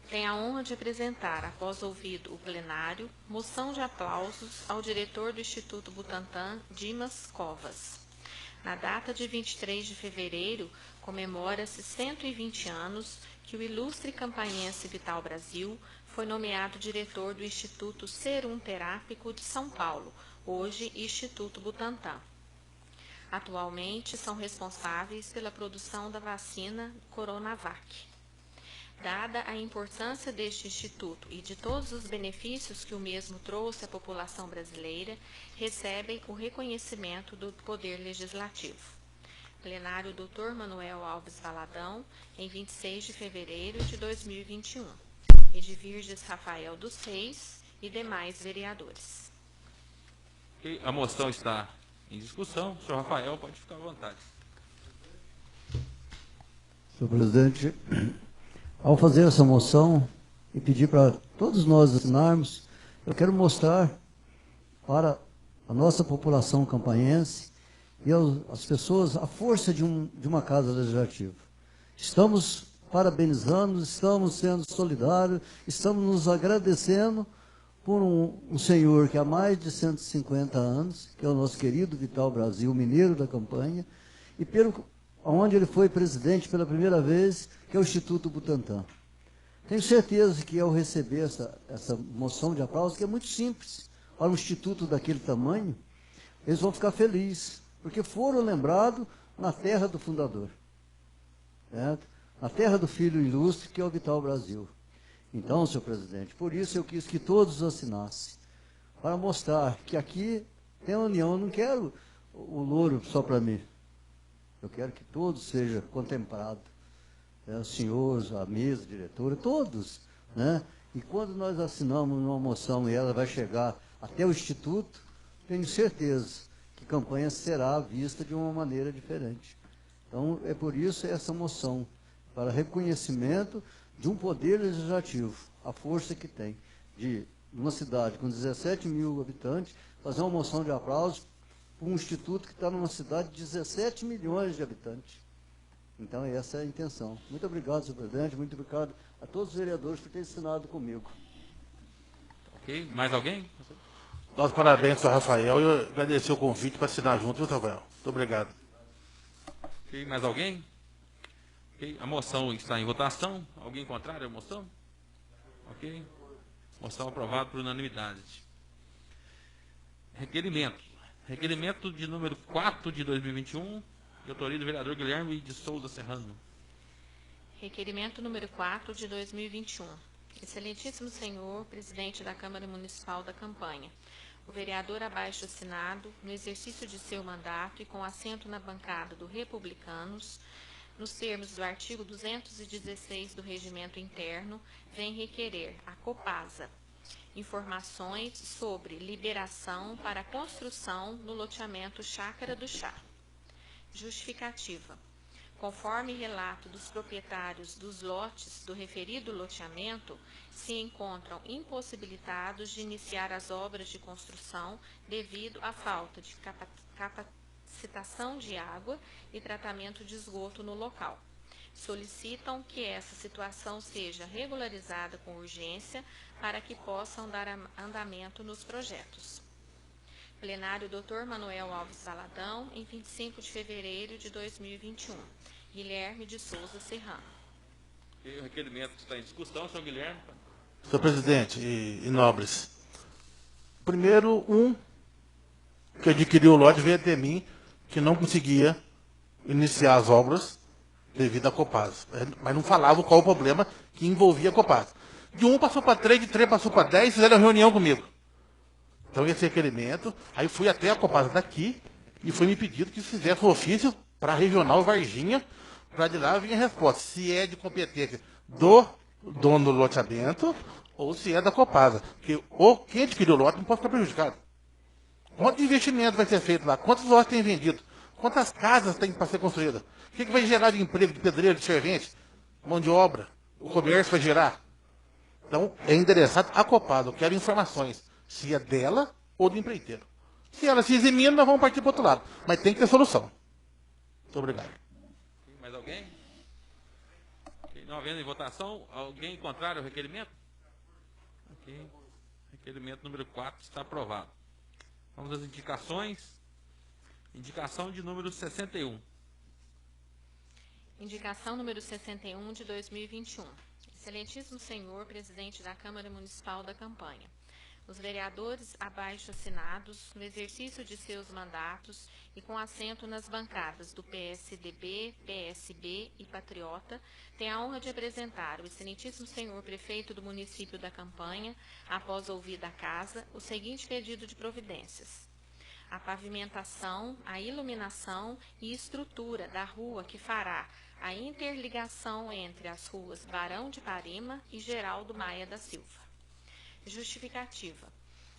B: tem a honra de apresentar, após ouvido o plenário, moção de aplausos ao diretor do Instituto Butantan, Dimas Covas. Na data de 23 de fevereiro, comemora-se 120 anos que o ilustre campanhense Vital Brasil foi nomeado diretor do Instituto Serum Terápico de São Paulo, hoje Instituto Butantan. Atualmente são responsáveis pela produção da vacina Coronavac. Dada a importância deste instituto e de todos os benefícios que o mesmo trouxe à população brasileira, recebem o reconhecimento do Poder Legislativo. Plenário Dr. Manuel Alves Valadão, em 26 de fevereiro de 2021. Edvirges Rafael dos Reis e demais vereadores.
A: A moção está em discussão. O senhor Rafael pode ficar à vontade.
C: Senhor presidente, ao fazer essa moção e pedir para todos nós assinarmos, eu quero mostrar para a nossa população campanhense e às pessoas a força de uma casa legislativa. Estamos parabenizando, estamos sendo solidários, estamos nos agradecendo por um senhor que há mais de 150 anos, que é o nosso querido Vital Brasil, mineiro da campanha, e onde ele foi presidente pela primeira vez, que é o Instituto Butantan. Tenho certeza que ao receber essa moção de aplauso, que é muito simples, para um instituto daquele tamanho, eles vão ficar felizes, porque foram lembrados na terra do fundador, certo? Na terra do filho ilustre, que é o Vital Brasil. Então, senhor presidente, por isso eu quis que todos assinassem, para mostrar que aqui tem uma união. Eu não quero o louro só para mim. Eu quero que todos sejam contemplados. Os senhores, a mesa, a diretora, todos. Né? E quando nós assinamos uma moção e ela vai chegar até o Instituto, tenho certeza que a campanha será vista de uma maneira diferente. Então, é por isso essa moção. para reconhecimento de um poder legislativo, a força que tem, de uma cidade com 17 mil habitantes, fazer uma moção de aplauso para um instituto que está numa cidade de 17 milhões de habitantes. Então, essa é a intenção. Muito obrigado, senhor presidente, muito obrigado a todos os vereadores por terem assinado comigo.
A: Ok, mais alguém?
F: Nossos parabéns ao Rafael e agradecer o convite para assinar junto, viu, Rafael? Muito obrigado.
A: Ok, mais alguém? Ok, a moção está em votação. Alguém contrário à moção? Ok. Moção aprovada por unanimidade. Requerimento. Requerimento de número 4 de 2021, de autoria do vereador Guilherme de Souza Serrano.
B: Requerimento número 4 de 2021. Excelentíssimo senhor, presidente da Câmara Municipal da Campanha, o vereador abaixo assinado, no exercício de seu mandato e com assento na bancada do Republicanos, nos termos do artigo 216 do Regimento Interno, vem requerer a Copasa informações sobre liberação para construção no loteamento Chácara do Chá. Justificativa. Conforme relato dos proprietários dos lotes do referido loteamento, se encontram impossibilitados de iniciar as obras de construção devido à falta de capacitação de água e tratamento de esgoto no local. Solicitam que essa situação seja regularizada com urgência para que possam dar andamento nos projetos. Plenário Dr. Manuel Alves Valadão, em 25 de fevereiro de 2021. Guilherme de Souza Serrano.
A: E o requerimento que está em discussão, senhor Guilherme.
F: Senhor presidente e nobres, primeiro, que adquiriu o lote veio até mim, que não conseguia iniciar as obras devido à Copasa. Mas não falava qual o problema que envolvia a Copasa. De 1 passou para 3, de 3 passou para 10, fizeram uma reunião comigo. Então, esse requerimento, aí fui até a Copasa daqui e foi me pedido que fizesse o ofício para a Regional Varginha, para de lá vir a resposta, se é de competência do dono do loteamento ou se é da Copasa. Porque quem adquiriu o lote não pode ficar prejudicado. Quanto investimento vai ser feito lá? Quantos lotes tem vendido? Quantas casas tem para ser construídas? O que vai gerar de emprego, de pedreiro, de servente, mão de obra? O comércio vai gerar? Então, é endereçado à Copasa. Eu quero informações, se é dela ou do empreiteiro. Se ela se eximir, nós vamos partir para o outro lado. Mas tem que ter solução. Muito obrigado.
A: Mais alguém? Ok, não havendo em votação, alguém contrário ao requerimento? Ok. Requerimento número 4 está aprovado. Vamos às indicações. Indicação de número 61.
B: Indicação número 61 de 2021. Excelentíssimo senhor, presidente da Câmara Municipal da Campanha. Os vereadores abaixo assinados, no exercício de seus mandatos e com assento nas bancadas do PSDB, PSB e Patriota, têm a honra de apresentar ao excelentíssimo senhor prefeito do município da Campanha, após ouvida a casa, o seguinte pedido de providências: a pavimentação, a iluminação e estrutura da rua que fará a interligação entre as ruas Barão de Parima e Geraldo Maia da Silva. Justificativa.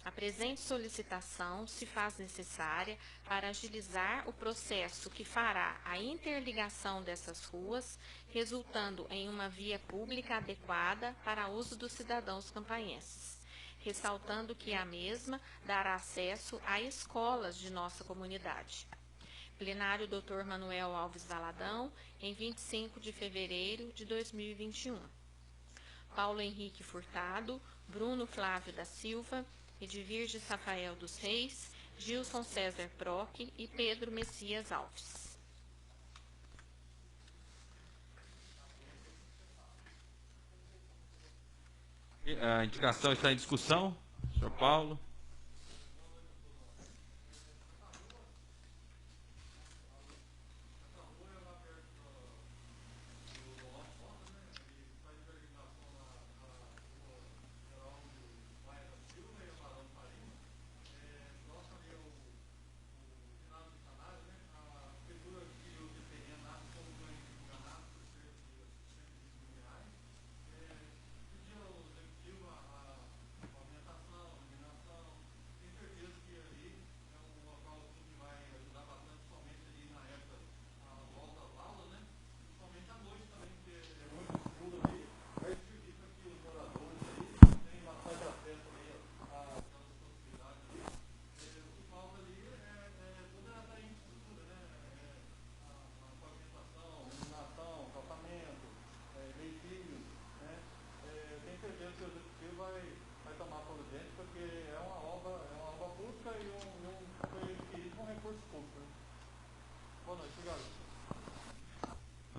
B: A presente solicitação se faz necessária para agilizar o processo que fará a interligação dessas ruas, resultando em uma via pública adequada para uso dos cidadãos campaenses, ressaltando que a mesma dará acesso a escolas de nossa comunidade. Plenário Dr. Manuel Alves Valadão, em 25 de fevereiro de 2021. Paulo Henrique Furtado, Bruno Flávio da Silva, Edvirges Rafael dos Reis, Gilson César Proque e Pedro Messias Alves.
A: A indicação está em discussão. Senhor Paulo.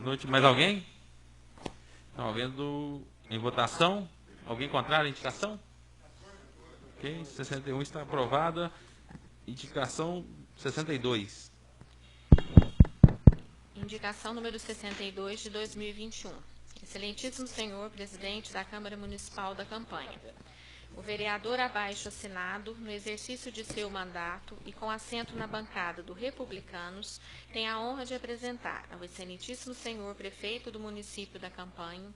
A: noite. Mais alguém? Não havendo em votação. Alguém contrário à indicação? Ok. 61 está aprovada. Indicação 62.
B: Indicação número 62 de 2021. Excelentíssimo senhor presidente da Câmara Municipal da Campanha. O vereador abaixo assinado, no exercício de seu mandato e com assento na bancada do Republicanos, tem a honra de apresentar ao excelentíssimo senhor prefeito do município da Campanha,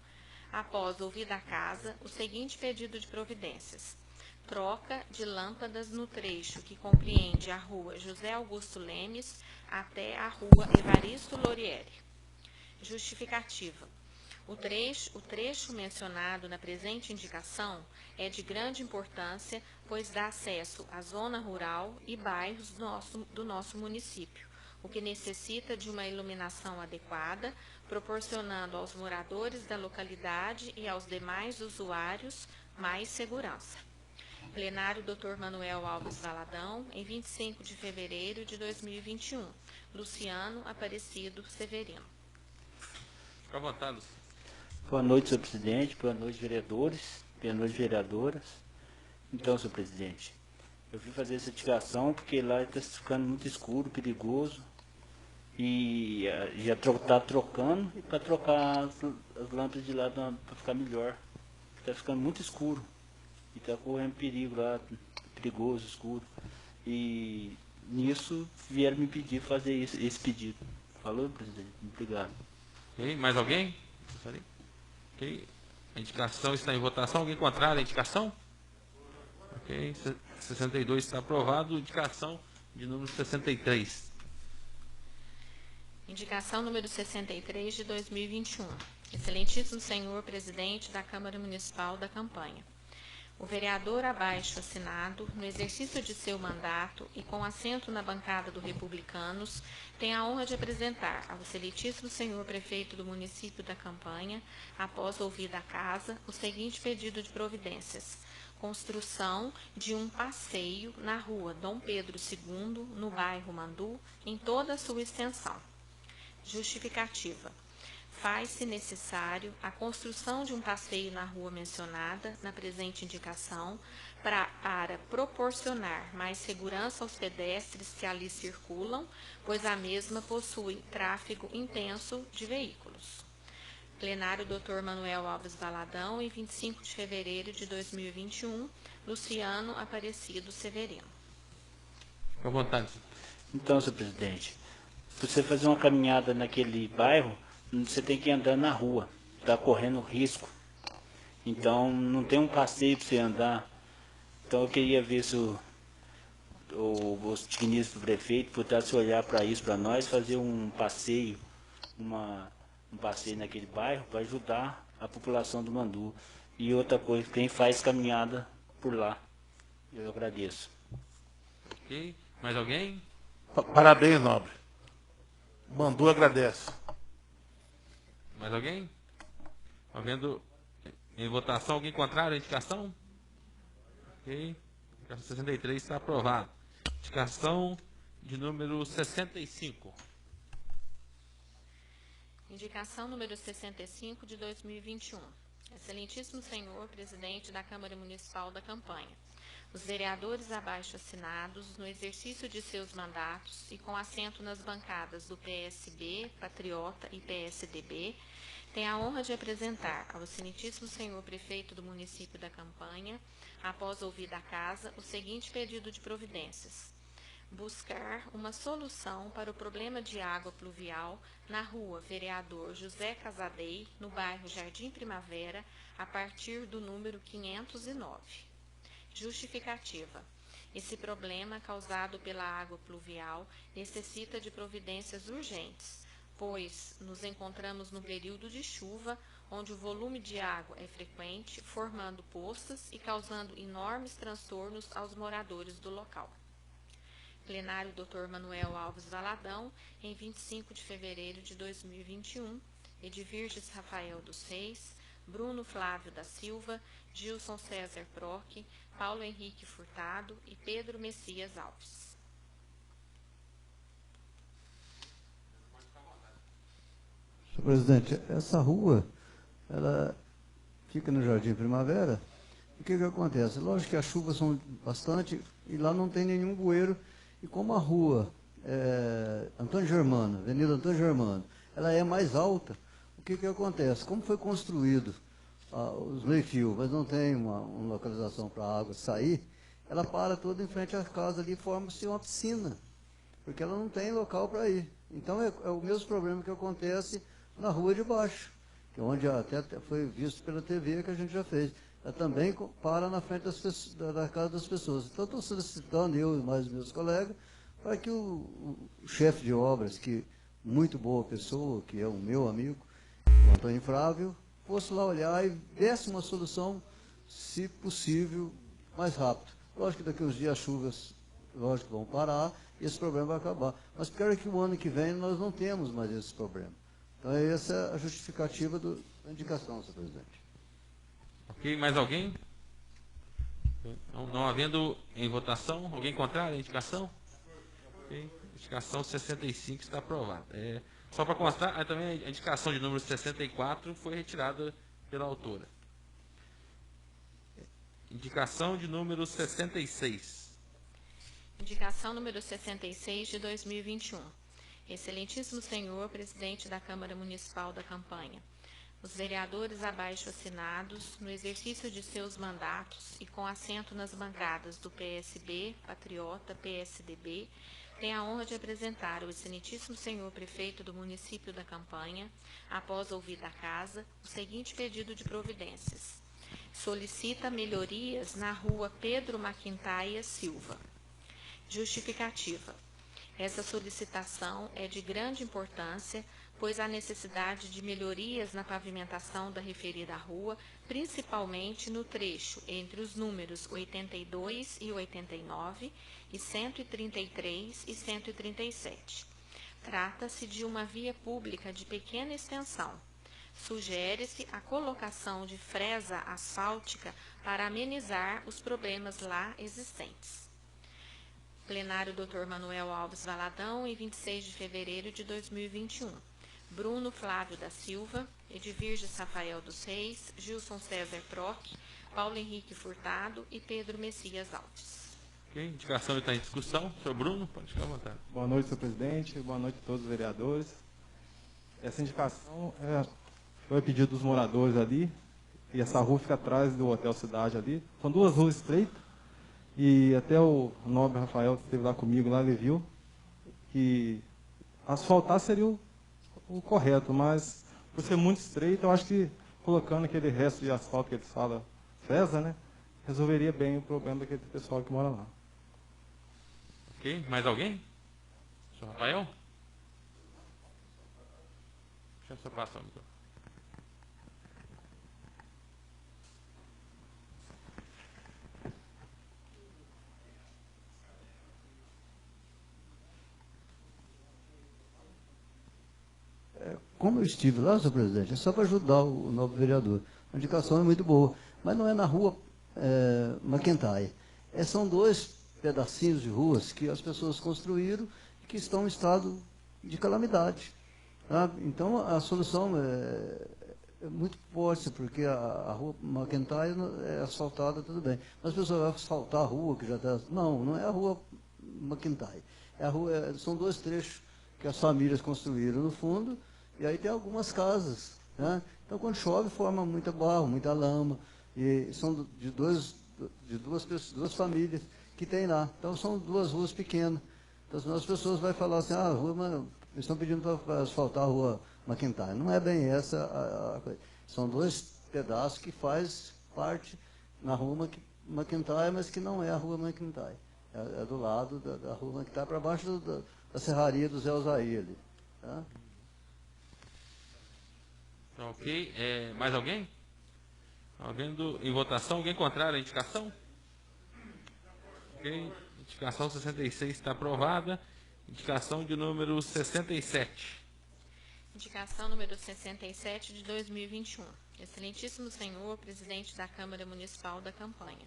B: após ouvida a casa, o seguinte pedido de providências: troca de lâmpadas no trecho que compreende a rua José Augusto Lemes até a rua Evaristo Lorieri. Justificativa. O trecho mencionado na presente indicação é de grande importância, pois dá acesso à zona rural e bairros do nosso município, o que necessita de uma iluminação adequada, proporcionando aos moradores da localidade e aos demais usuários mais segurança. Plenário Dr. Manuel Alves Valadão, em 25 de fevereiro de 2021. Luciano Aparecido Severino.
A: Fica à vontade, Luciano.
G: Boa noite, senhor presidente. Boa noite, vereadores. Boa noite, vereadoras. Então, senhor presidente, eu vim fazer essa indicação porque lá está ficando muito escuro, perigoso. E já está trocando e para trocar as lâmpadas de lá para ficar melhor. Está ficando muito escuro. E está correndo perigo lá, perigoso, escuro. E nisso vieram me pedir fazer esse pedido. Falou, presidente? Obrigado.
A: Ok. Mais alguém? Ok. A indicação está em votação. Alguém contrário à indicação? Ok. 62 está aprovado. Indicação de número 63.
B: Indicação número 63 de 2021. Excelentíssimo senhor presidente da Câmara Municipal da Campanha. O vereador abaixo assinado, no exercício de seu mandato e com assento na bancada do Republicanos, tem a honra de apresentar ao excelentíssimo senhor prefeito do município da Campanha, após ouvida a casa, o seguinte pedido de providências: construção de um passeio na rua Dom Pedro II, no bairro Mandu, em toda a sua extensão. Justificativa. Faz-se necessário a construção de um passeio na rua mencionada na presente indicação para proporcionar mais segurança aos pedestres que ali circulam, pois a mesma possui tráfego intenso de veículos. Plenário Dr. Manuel Alves Valadão, em 25 de fevereiro de 2021, Luciano Aparecido Severino.
A: Fica à vontade.
G: Então, senhor presidente, para você fazer uma caminhada naquele bairro, você tem que andar na rua, está correndo risco. Então, não tem um passeio para você andar. Então, eu queria ver se o digníssimo prefeito pudesse olhar para isso, para nós, fazer um passeio, um passeio naquele bairro para ajudar a população do Mandu. E outra coisa, quem faz caminhada por lá. Eu agradeço.
A: Ok. Mais alguém?
F: Parabéns, nobre. Mandu agradece.
A: Mais alguém? Havendo em votação, alguém contrário à indicação? Ok. Indicação 63 está aprovado. Indicação de número 65.
B: Indicação número 65 de 2021. Excelentíssimo senhor presidente da Câmara Municipal da Campanha. Os vereadores abaixo assinados, no exercício de seus mandatos e com assento nas bancadas do PSB, Patriota e PSDB, têm a honra de apresentar ao excelentíssimo senhor prefeito do município da Campanha, após ouvida a casa, o seguinte pedido de providências: buscar uma solução para o problema de água pluvial na rua Vereador José Casadei, no bairro Jardim Primavera, a partir do número 509. Justificativa. Esse problema, causado pela água pluvial, necessita de providências urgentes, pois nos encontramos no período de chuva, onde o volume de água é frequente, formando poças e causando enormes transtornos aos moradores do local. Plenário Dr. Manuel Alves Valadão, em 25 de fevereiro de 2021, Edvirges Rafael dos Reis, Bruno Flávio da Silva, Gilson César Proque, Paulo Henrique Furtado e Pedro Messias Alves.
C: Senhor presidente, essa rua, ela fica no Jardim Primavera. O que acontece? Lógico que as chuvas são bastante e lá não tem nenhum bueiro. E como a rua Antônio Germano, Avenida Antônio Germano, ela é mais alta, o que acontece? Como foi construído os meio-fios, mas não tem uma localização para a água sair, ela para toda em frente à casa ali e forma-se uma piscina, porque ela não tem local para ir. Então é o mesmo problema que acontece na rua de baixo, que é onde até foi visto pela TV que a gente já fez. Ela também para na frente da casa das pessoas. Então estou solicitando, eu e mais meus colegas, para que o chefe de obras, que muito boa pessoa, que é o meu amigo, o Antônio Frávio, fosse lá olhar e desse uma solução, se possível, mais rápido. Lógico que daqui a uns dias as chuvas, lógico, vão parar e esse problema vai acabar. Mas quero que o ano que vem nós não temos mais esse problema. Então essa é a justificativa da indicação, senhor presidente.
A: Ok, mais alguém? Não havendo em votação, alguém contrário à indicação? Ok, indicação 65 está aprovada. Só para constar, também a indicação de número 64 foi retirada pela autora. Indicação de número 66.
B: Indicação número 66 de 2021. Excelentíssimo senhor presidente da Câmara Municipal da Campanha, os vereadores abaixo assinados, no exercício de seus mandatos e com assento nas bancadas do PSB, Patriota, PSDB, têm a honra de apresentar ao excelentíssimo senhor prefeito do município da Campanha, após ouvida a casa, o seguinte pedido de providências. Solicita melhorias na rua Pedro Maquintaia Silva. Justificativa. Essa solicitação é de grande importância, pois há necessidade de melhorias na pavimentação da referida rua, principalmente no trecho entre os números 82 e 89 e 133 e 137. Trata-se de uma via pública de pequena extensão. Sugere-se a colocação de fresa asfáltica para amenizar os problemas lá existentes. Plenário Dr. Manuel Alves Valadão, em 26 de fevereiro de 2021. Bruno Flávio da Silva, Edvirges Rafael dos Reis, Gilson César Proc, Paulo Henrique Furtado e Pedro Messias Alves.
A: Ok, indicação está em discussão. Senhor Bruno, pode ficar à vontade.
H: Boa noite, senhor presidente. Boa noite a todos os vereadores. Essa indicação foi a pedido dos moradores ali, e essa rua fica atrás do Hotel Cidade ali. São duas ruas estreitas, e até o nobre Rafael, que esteve lá comigo, lá ele viu que asfaltar seria o correto, mas por ser muito estreito, eu acho que colocando aquele resto de asfalto que eles falam, fresa, né, resolveria bem o problema daquele pessoal que mora lá.
A: Ok, mais alguém? Senhor Rafael? Deixa eu só passar o microfone.
C: Como eu estive lá, senhor presidente, é só para ajudar o novo vereador. A indicação é muito boa, mas não é na rua Maquintaia. São dois pedacinhos de ruas que as pessoas construíram e que estão em estado de calamidade. Sabe? Então, a solução é muito forte, porque a rua Maquintaia é asfaltada, tudo bem. Mas as pessoas vão asfaltar a rua que já está... Não é a rua Maquintaia. São dois trechos que as famílias construíram no fundo, e aí tem algumas casas, né? Então, quando chove, forma muita barro, muita lama, e são de duas famílias que tem lá. Então, são duas ruas pequenas. Então, as pessoas vão falar assim, eles estão pedindo para asfaltar a rua Maquintaia. Não é bem essa a coisa. São dois pedaços que faz parte na rua Maquintaia, mas que não é a rua Maquintaia. É do lado da rua Maquintaia, para baixo da serraria do Zé Osaí ali. Tá?
A: Ok, mais alguém? Alguém em votação? Alguém contrário à indicação? Ok, indicação 66 está aprovada. Indicação de número 67.
B: Indicação número 67 de 2021. Excelentíssimo senhor, presidente da Câmara Municipal da Campanha.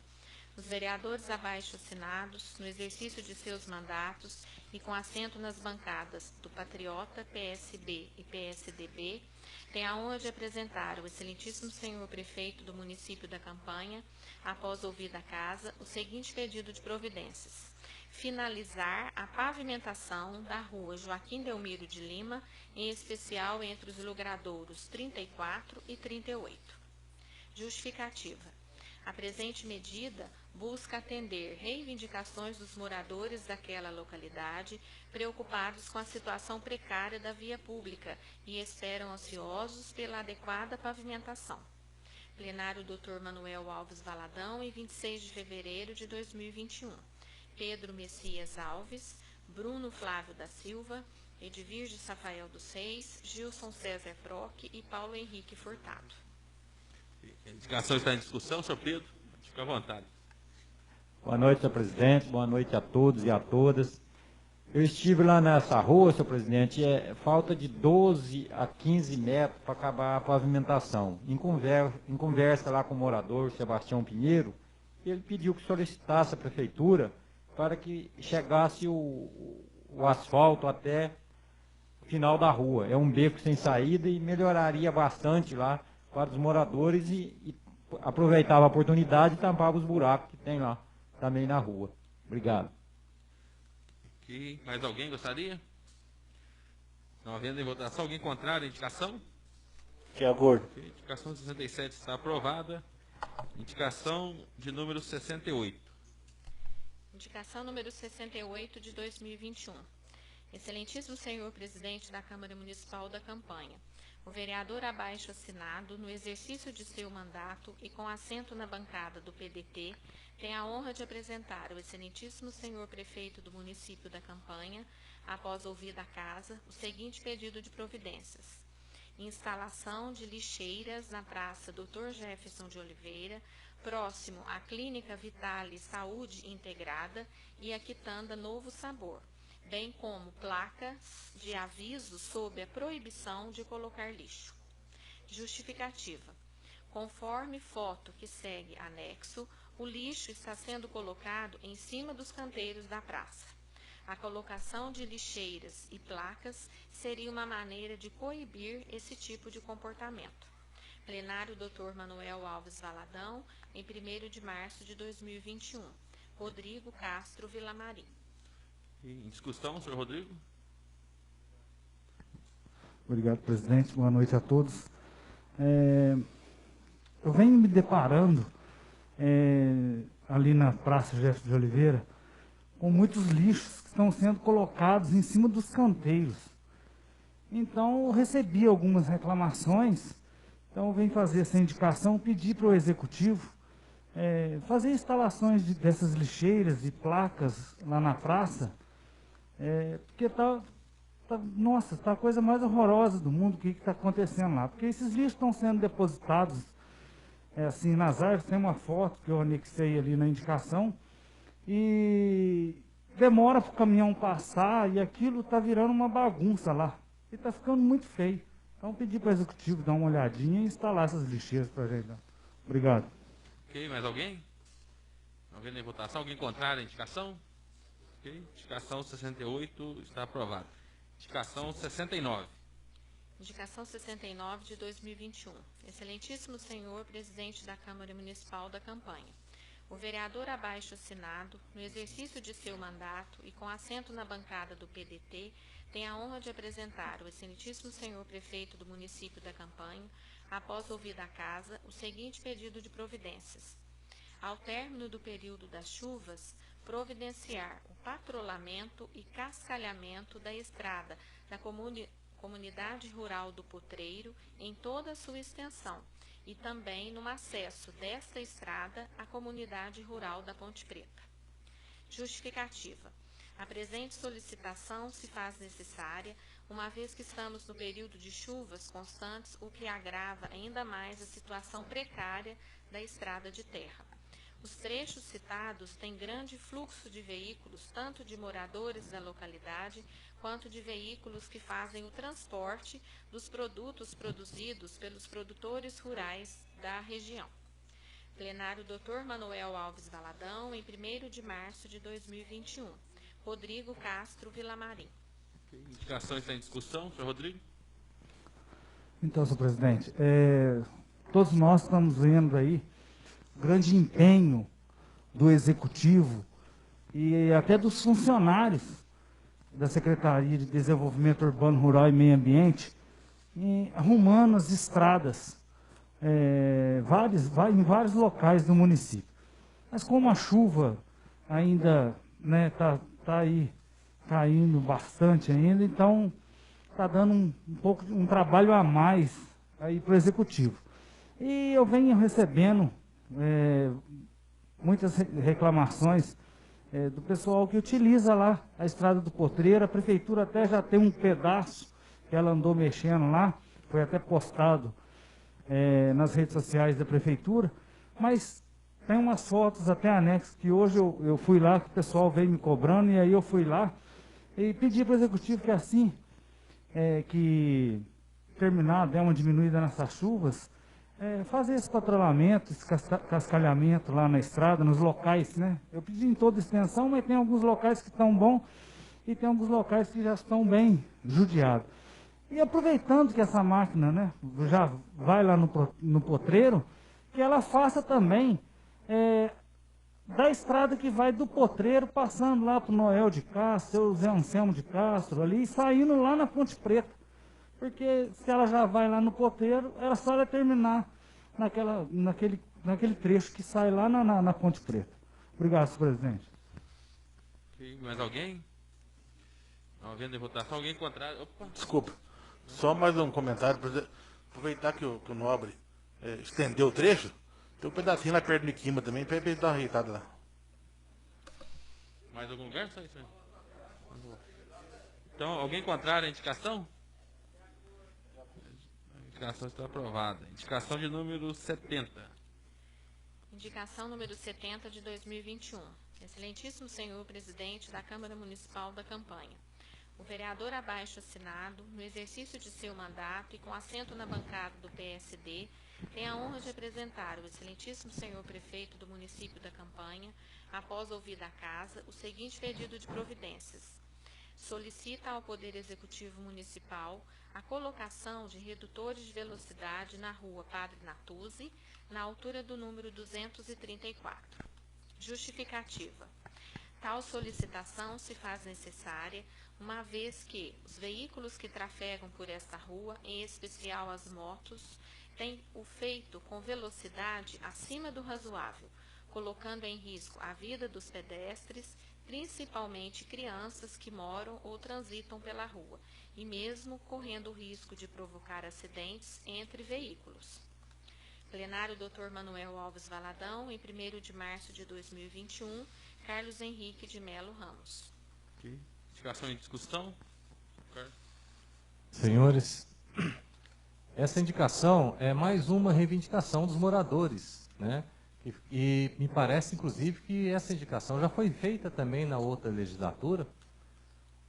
B: Os vereadores abaixo assinados, no exercício de seus mandatos e com assento nas bancadas do Patriota, PSB e PSDB, tem a honra de apresentar ao excelentíssimo senhor prefeito do município da Campanha, após ouvida a casa, o seguinte pedido de providências: finalizar a pavimentação da rua Joaquim Delmiro de Lima, em especial entre os logradouros 34 e 38. Justificativa. A presente medida busca atender reivindicações dos moradores daquela localidade, preocupados com a situação precária da via pública e esperam ansiosos pela adequada pavimentação. Plenário Dr. Manuel Alves Valadão, em 26 de fevereiro de 2021. Pedro Messias Alves, Bruno Flávio da Silva, Edvirges Rafael dos Reis, Gilson César Proc e Paulo Henrique Furtado.
A: A indicação está em discussão, senhor Pedro. Fique à vontade.
I: Boa noite, senhor presidente. Boa noite a todos e a todas. Eu estive lá nessa rua, senhor presidente, falta de 12 a 15 metros para acabar a pavimentação. Em conversa lá com o morador, Sebastião Pinheiro, ele pediu que solicitasse a prefeitura para que chegasse o asfalto até o final da rua. É um beco sem saída e melhoraria bastante lá para os moradores e aproveitava a oportunidade e tampava os buracos que tem lá também na rua. Obrigado.
A: Ok. Mais alguém gostaria? Não havendo em votação, alguém contrário à indicação?
G: De acordo.
A: Ok. Indicação 67 está aprovada. Indicação de número 68.
B: Indicação número 68 de 2021. Excelentíssimo senhor presidente da Câmara Municipal da Campanha, o vereador abaixo assinado, no exercício de seu mandato e com assento na bancada do PDT, tem a honra de apresentar ao excelentíssimo senhor prefeito do município da Campanha, após ouvida a casa, o seguinte pedido de providências: instalação de lixeiras na Praça Dr. Jefferson de Oliveira, próximo à Clínica Vitale Saúde Integrada e a Quitanda Novo Sabor, bem como placas de aviso sobre a proibição de colocar lixo. Justificativa. Conforme foto que segue anexo, o lixo está sendo colocado em cima dos canteiros da praça. A colocação de lixeiras e placas seria uma maneira de coibir esse tipo de comportamento. Plenário Dr. Manuel Alves Valadão, em 1º de março de 2021. Rodrigo Castro Vilamarim.
A: Em discussão, senhor Rodrigo?
J: Obrigado, presidente. Boa noite a todos. Eu venho me deparando ali na Praça Jefferson de Oliveira com muitos lixos que estão sendo colocados em cima dos canteiros. Então, eu recebi algumas reclamações, então eu venho fazer essa indicação, pedir para o Executivo fazer instalações dessas lixeiras e placas lá na praça, porque nossa, está a coisa mais horrorosa do mundo, o que está acontecendo lá. Porque esses lixos estão sendo depositados assim nas árvores, tem uma foto que eu anexei ali na indicação, e demora para o caminhão passar e aquilo está virando uma bagunça lá. E está ficando muito feio. Então pedir para o Executivo dar uma olhadinha e instalar essas lixeiras para a gente. Obrigado.
A: Ok, mais alguém? Alguém em votação? Alguém contrário à indicação? Ok, indicação 68 está aprovada. Indicação 69.
B: Indicação 69 de 2021. Excelentíssimo senhor presidente da Câmara Municipal da Campanha, o vereador abaixo assinado, no exercício de seu mandato e com assento na bancada do PDT, tem a honra de apresentar ao excelentíssimo senhor prefeito do município da Campanha, após ouvida a casa, o seguinte pedido de providências: ao término do período das chuvas, providenciar o patrulhamento e cascalhamento da estrada da Comunidade Rural do Potreiro em toda a sua extensão e também no acesso desta estrada à Comunidade Rural da Ponte Preta. Justificativa. A presente solicitação se faz necessária, uma vez que estamos no período de chuvas constantes, o que agrava ainda mais a situação precária da estrada de terra. Os trechos citados têm grande fluxo de veículos, tanto de moradores da localidade, quanto de veículos que fazem o transporte dos produtos produzidos pelos produtores rurais da região. Plenário Dr. Manuel Alves Valadão, em 1º de março de 2021. Rodrigo Castro Vilamarim.
A: Indicação está em discussão, senhor Rodrigo.
J: Então, senhor presidente, todos nós estamos vendo aí o grande empenho do Executivo e até dos funcionários da Secretaria de Desenvolvimento Urbano, Rural e Meio Ambiente arrumando as estradas em vários locais do município. Mas como a chuva ainda está aí caindo bastante ainda, então está dando um trabalho a mais aí para o Executivo. E eu venho recebendo muitas reclamações do pessoal que utiliza lá a Estrada do Potreiro. A Prefeitura até já tem um pedaço que ela andou mexendo lá, foi até postado nas redes sociais da Prefeitura, mas tem umas fotos até anexas que hoje eu fui lá, que o pessoal veio me cobrando, e aí eu fui lá e pedi para o Executivo que assim que terminar, der uma diminuída nessas chuvas, fazer esse patrulhamento, esse cascalhamento lá na estrada, nos locais, né? Eu pedi em toda a extensão, mas tem alguns locais que estão bons e tem alguns locais que já estão bem judiados. E aproveitando que essa máquina, né, já vai lá no potreiro, que ela faça também da estrada que vai do potreiro, passando lá para o Noel de Castro, o Zé Anselmo de Castro ali, e saindo lá na Ponte Preta. Porque se ela já vai lá no potreiro, ela só vai terminar naquele trecho que sai lá na Ponte Preta. Obrigado, senhor presidente.
A: Okay, mais alguém? Não havendo votação, alguém contrário? Opa.
F: Desculpa. Só mais um comentário. Aproveitar que o Nobre estendeu o trecho, tem um pedacinho lá perto do Miquimba também, para ele dar uma ajeitada lá.
A: Mais algum lugar? Só isso mesmo. Então, alguém contrário à indicação? A indicação está aprovada. Indicação de número 70.
B: Indicação número 70 de 2021. Excelentíssimo senhor presidente da Câmara Municipal da Campanha. O vereador abaixo assinado, no exercício de seu mandato e com assento na bancada do PSD, tem a honra de apresentar ao excelentíssimo senhor prefeito do município da Campanha, após ouvida a casa, o seguinte pedido de providências. Solicita ao Poder Executivo Municipal a colocação de redutores de velocidade na rua Padre Natuzzi, na altura do número 234. Justificativa. Tal solicitação se faz necessária, uma vez que os veículos que trafegam por esta rua, em especial as motos, têm o feito com velocidade acima do razoável, colocando em risco a vida dos pedestres, principalmente crianças que moram ou transitam pela rua, e mesmo correndo o risco de provocar acidentes entre veículos. Plenário Dr. Manuel Alves Valadão, em 1º de março de 2021, Carlos Henrique de Melo Ramos.
A: Okay. Indicação em discussão.
D: Senhores, essa indicação é mais uma reivindicação dos moradores, né? E me parece, inclusive, que essa indicação já foi feita também na outra legislatura,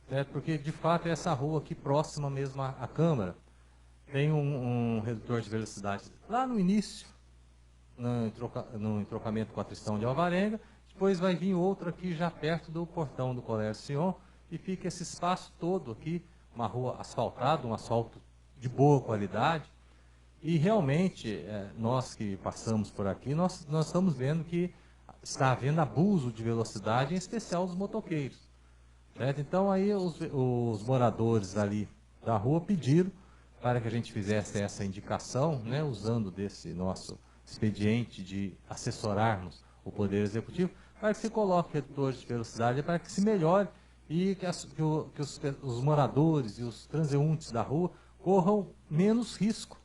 D: né? Porque, de fato, essa rua aqui próxima mesmo à Câmara tem um redutor de velocidade lá no início, no entrocamento com a Tristão de Alvarenga, depois vai vir outro aqui já perto do portão do Colégio Sion, e fica esse espaço todo aqui, uma rua asfaltada, um asfalto de boa qualidade. E realmente, nós que passamos por aqui, nós estamos vendo que está havendo abuso de velocidade, em especial dos motoqueiros. Certo? Então aí os moradores ali da rua pediram para que a gente fizesse essa indicação, né, usando desse nosso expediente de assessorarmos o Poder Executivo, para que se coloque redutores de velocidade, para que se melhore e que os moradores e os transeuntes da rua corram menos risco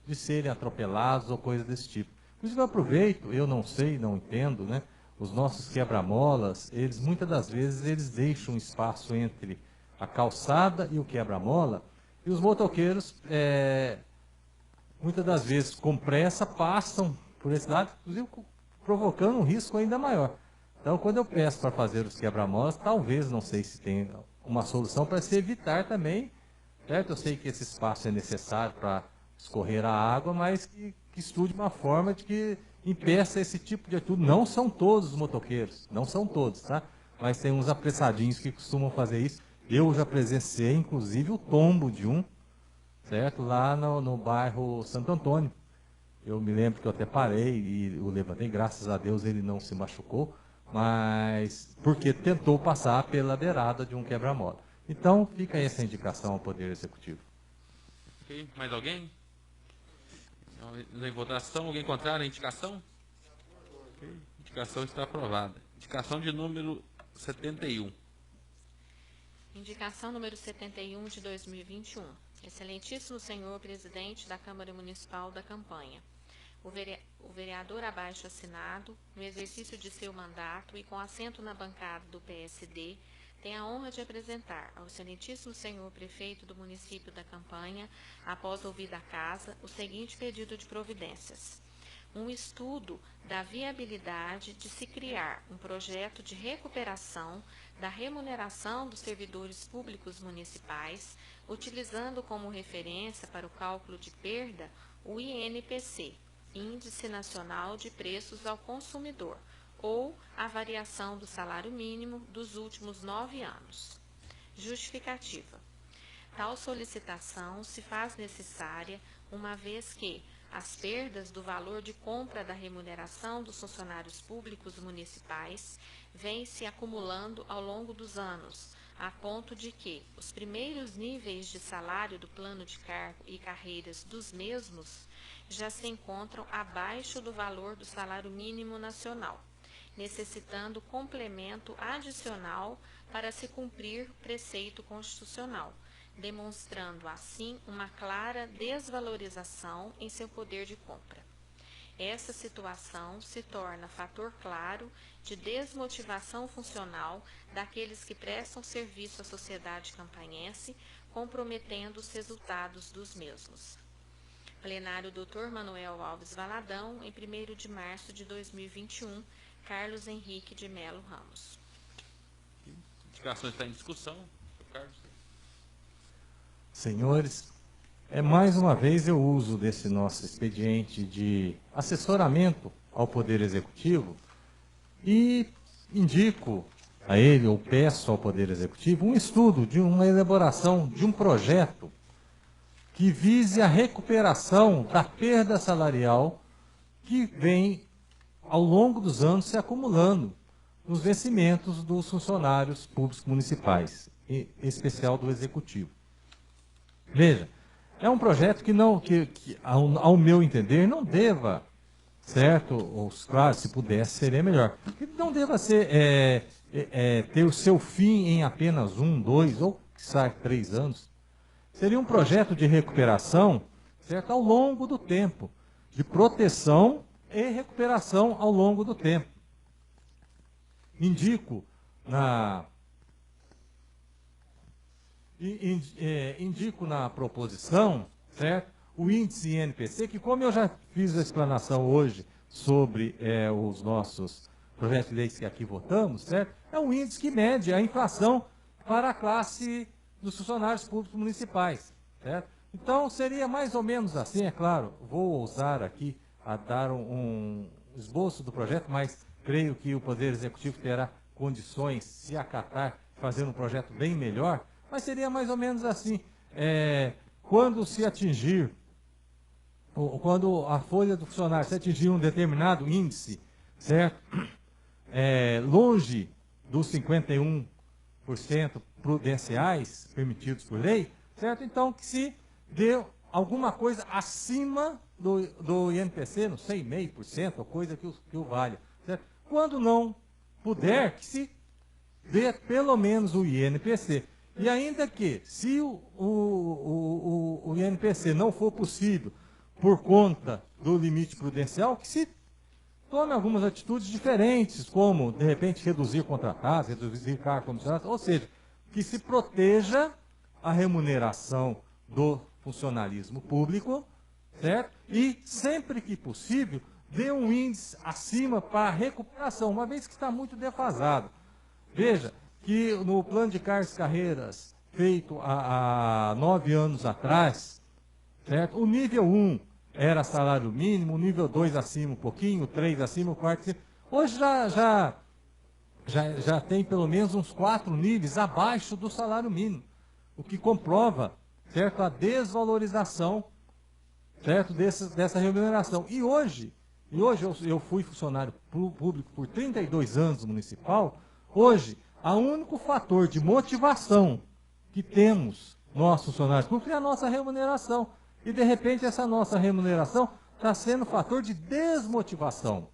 D: de serem atropelados ou coisa desse tipo. Inclusive eu aproveito, eu não sei, não entendo, né? Os nossos quebra-molas, eles muitas das vezes eles deixam um espaço entre a calçada e o quebra-mola, e os motoqueiros, muitas das vezes com pressa, passam por esse lado, inclusive provocando um risco ainda maior. Então, quando eu peço para fazer os quebra-molas, talvez, não sei se tem uma solução para se evitar também, certo? Eu sei que esse espaço é necessário para escorrer a água, mas que estude uma forma de que impeça esse tipo de atitude. Não são todos os motoqueiros, não são todos, tá? mas tem uns apressadinhos que costumam fazer isso. Eu já presenciei, inclusive, o tombo de um, certo? Lá no bairro Santo Antônio. Eu me lembro que eu até parei e o levantei, graças a Deus ele não se machucou, mas porque tentou passar pela beirada de um quebra-mola. Então, fica aí essa indicação ao Poder Executivo.
A: Ok, mais alguém? Em votação, alguém contrário à indicação? Ok, indicação está aprovada. Indicação de número 71.
B: Indicação número 71 de 2021. Excelentíssimo senhor presidente da Câmara Municipal da Campanha. O vereador abaixo assinado, no exercício de seu mandato e com assento na bancada do PSD, tem a honra de apresentar ao excelentíssimo senhor prefeito do município da Campanha, após ouvida a casa, o seguinte pedido de providências. Um estudo da viabilidade de se criar um projeto de recuperação da remuneração dos servidores públicos municipais, utilizando como referência para o cálculo de perda o INPC, Índice Nacional de Preços ao Consumidor, ou a variação do salário mínimo dos últimos 9 anos. Justificativa. Tal solicitação se faz necessária uma vez que as perdas do valor de compra da remuneração dos funcionários públicos municipais vêm se acumulando ao longo dos anos, a ponto de que os primeiros níveis de salário do plano de cargo e carreiras dos mesmos já se encontram abaixo do valor do salário mínimo nacional, necessitando complemento adicional para se cumprir preceito constitucional, demonstrando assim uma clara desvalorização em seu poder de compra. Essa situação se torna fator claro de desmotivação funcional daqueles que prestam serviço à sociedade campanhense, comprometendo os resultados dos mesmos. Plenário Dr. Manuel Alves Valadão, em 1º de março de 2021, Carlos Henrique de Melo Ramos.
A: A indicação está em discussão. Carlos.
D: Senhores, mais uma vez eu uso desse nosso expediente de assessoramento ao Poder Executivo e indico a ele, ou peço ao Poder Executivo, um estudo de uma elaboração de um projeto que vise a recuperação da perda salarial que vem ao longo dos anos se acumulando nos vencimentos dos funcionários públicos municipais, em especial do Executivo. Veja, é um projeto que ao meu entender, não deva, certo, ou claro, se pudesse, seria melhor, que não deva ser, ter o seu fim em apenas 1, 2 ou, quizá, 3 anos. Seria um projeto de recuperação, certo, ao longo do tempo, de proteção e recuperação ao longo do tempo. Indico na proposição, certo, o índice INPC, que como eu já fiz a explanação hoje sobre os nossos projetos de leis que aqui votamos, certo, é um índice que mede a inflação para a classe dos funcionários públicos municipais, certo? Então, seria mais ou menos assim, é claro, vou ousar aqui a dar um esboço do projeto, mas creio que o Poder Executivo terá condições, se acatar, fazer um projeto bem melhor, mas seria mais ou menos assim, quando se atingir, quando a folha do funcionário se atingir um determinado índice, certo? Longe dos 51% prudenciais permitidos por lei, certo? Então, que se dê alguma coisa acima do INPC, não sei, 0,5%, ou coisa que o valha, certo? Quando não puder, que se dê pelo menos o INPC. E ainda que, se o INPC não for possível por conta do limite prudencial, que se tome algumas atitudes diferentes, como, de repente, reduzir contratados, reduzir cargos comissionados, ou seja, que se proteja a remuneração do funcionalismo público, certo? E, sempre que possível, dê um índice acima para a recuperação, uma vez que está muito defasado. Veja que no plano de cargos e carreiras feito há 9 anos atrás, certo? O nível 1 era salário mínimo, o nível 2 acima um pouquinho, o 3 acima, o 4 acima. Hoje já já tem pelo menos uns 4 níveis abaixo do salário mínimo, o que comprova, certo, a desvalorização, certo, dessa remuneração. E hoje eu fui funcionário público por 32 anos municipal. Hoje, o único fator de motivação que temos, nós funcionários públicos, é a nossa remuneração. E, de repente, essa nossa remuneração está sendo fator de desmotivação.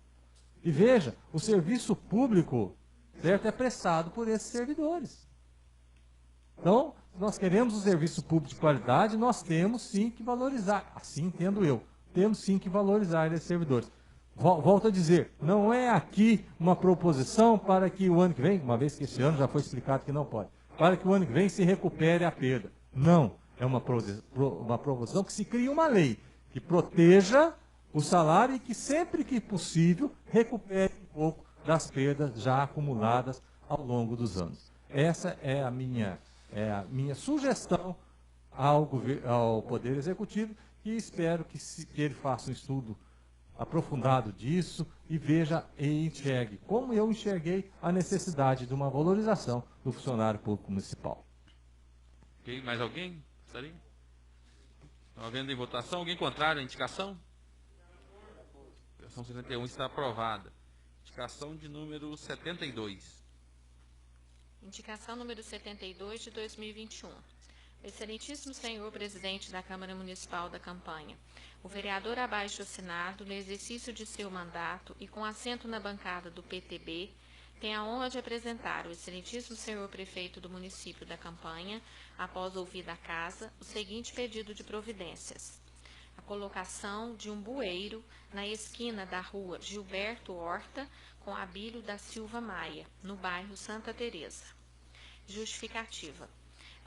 D: E veja, o serviço público, certo, é prestado por esses servidores. Então, nós queremos um serviço público de qualidade, nós temos sim que valorizar, assim entendo eu, temos sim que valorizar esses servidores. Volto a dizer, não é aqui uma proposição para que o ano que vem, uma vez que esse ano já foi explicado que não pode, para que o ano que vem se recupere a perda. Não, é uma proposição que se cria uma lei que proteja o salário e que sempre que possível recupere um pouco das perdas já acumuladas ao longo dos anos. Essa é a minha sugestão ao Poder Executivo e espero que ele faça um estudo aprofundado disso e veja e enxergue, como eu enxerguei, a necessidade de uma valorização do funcionário público municipal.
A: Ok, mais alguém? Gostaria? Estão havendo em votação. Alguém contrário à indicação? A indicação 71 está aprovada. Indicação de número 72.
B: Indicação número 72 de 2021. Excelentíssimo senhor presidente da Câmara Municipal da Campanha, o vereador abaixo assinado, no exercício de seu mandato e com assento na bancada do PTB, tem a honra de apresentar ao excelentíssimo senhor prefeito do município da Campanha, após ouvida a casa, o seguinte pedido de providências: a colocação de um bueiro na esquina da rua Gilberto Horta com Abílio da Silva Maia, no bairro Santa Teresa. Justificativa: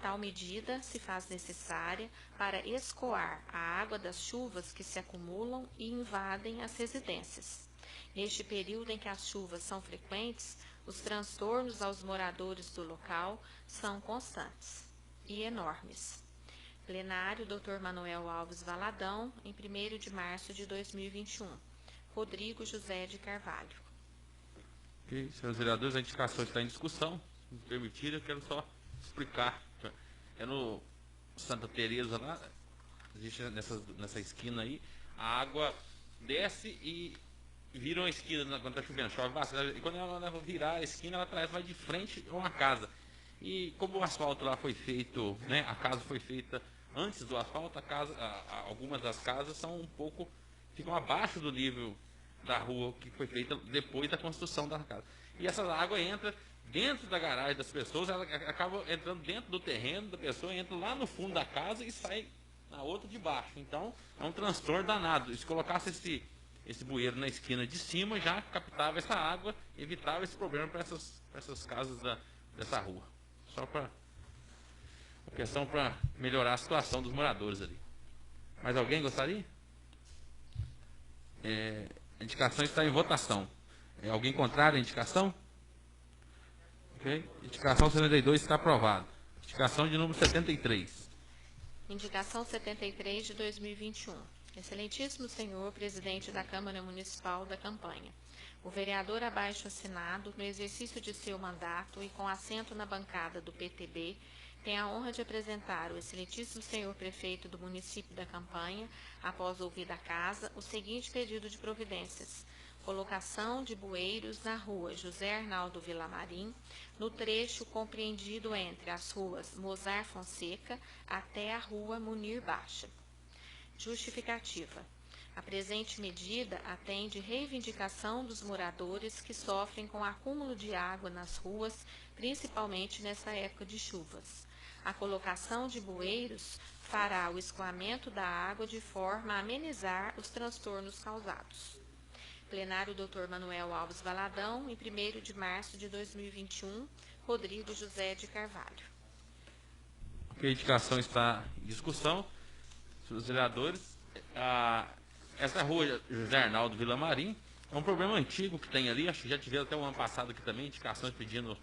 B: tal medida se faz necessária para escoar a água das chuvas que se acumulam e invadem as residências. Neste período em que as chuvas são frequentes, os transtornos aos moradores do local são constantes e enormes. Plenário, Dr. Manuel Alves Valadão, em 1º de março de 2021. Rodrigo José de Carvalho.
A: Ok, senhores vereadores, a indicação está em discussão. Se me permitir, eu quero só explicar. É no Santa Teresa lá, existe nessa esquina aí, a água desce e vira uma esquina quando está chovendo, chove bastante. E quando ela virar a esquina, ela vai de frente a uma casa. E como o asfalto lá foi feito, né, a casa foi feita antes do asfalto, algumas das casas ficam abaixo do nível da rua que foi feita depois da construção da casa. E essa água entra dentro da garagem das pessoas, ela acaba entrando dentro do terreno da pessoa, entra lá no fundo da casa e sai na outra de baixo. Então, é um transtorno danado. Se colocasse esse bueiro na esquina de cima, já captava essa água, evitava esse problema para essas casas dessa rua. Só para a questão para melhorar a situação dos moradores ali. Mais alguém gostaria? A indicação está em votação. Alguém contrário à indicação? Ok. Indicação 72 está aprovada. Indicação de número 73.
B: Indicação 73 de 2021. Excelentíssimo senhor presidente da Câmara Municipal da Campanha, o vereador abaixo assinado, no exercício de seu mandato e com assento na bancada do PTB, tem a honra de apresentar ao excelentíssimo senhor prefeito do município da Campanha, após ouvida a casa, o seguinte pedido de providências: colocação de bueiros na rua José Arnaldo Villamarim, no trecho compreendido entre as ruas Mozart Fonseca até a rua Munir Baixa. Justificativa: a presente medida atende reivindicação dos moradores que sofrem com acúmulo de água nas ruas, principalmente nessa época de chuvas. A colocação de bueiros fará o escoamento da água de forma a amenizar os transtornos causados. Plenário, Dr. Manuel Alves Valadão, em 1º de março de 2021, Rodrigo José de Carvalho.
A: A indicação está em discussão. Senhores vereadores, essa rua José Arnaldo Villamarim é um problema antigo que tem ali. Acho que já tivemos até o ano passado aqui também indicações pedindo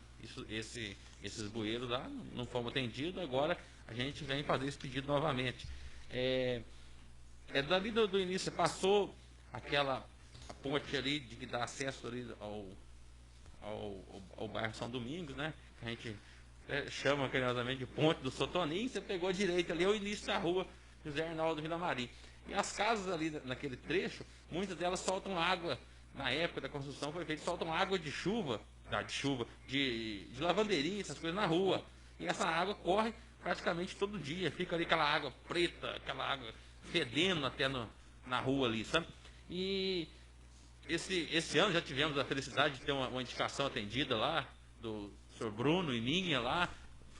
A: esses bueiros lá, não fomos atendidos. Agora a gente vem fazer esse pedido novamente. Dali do início, passou a ponte ali que dá acesso ali ao bairro São Domingos, né? A gente chama carinhosamente de Ponte do Sotonim. Você pegou a direita ali, é o início da rua José Arnaldo Villamarim. E as casas ali naquele trecho, muitas delas soltam água. Na época da construção foi feito, soltam água de chuva, de lavanderia, essas coisas na rua. E essa água corre praticamente todo dia. Fica ali aquela água preta, aquela água fedendo até na rua ali, sabe? E esse ano já tivemos a felicidade de ter uma indicação atendida lá, do senhor Bruno e minha lá,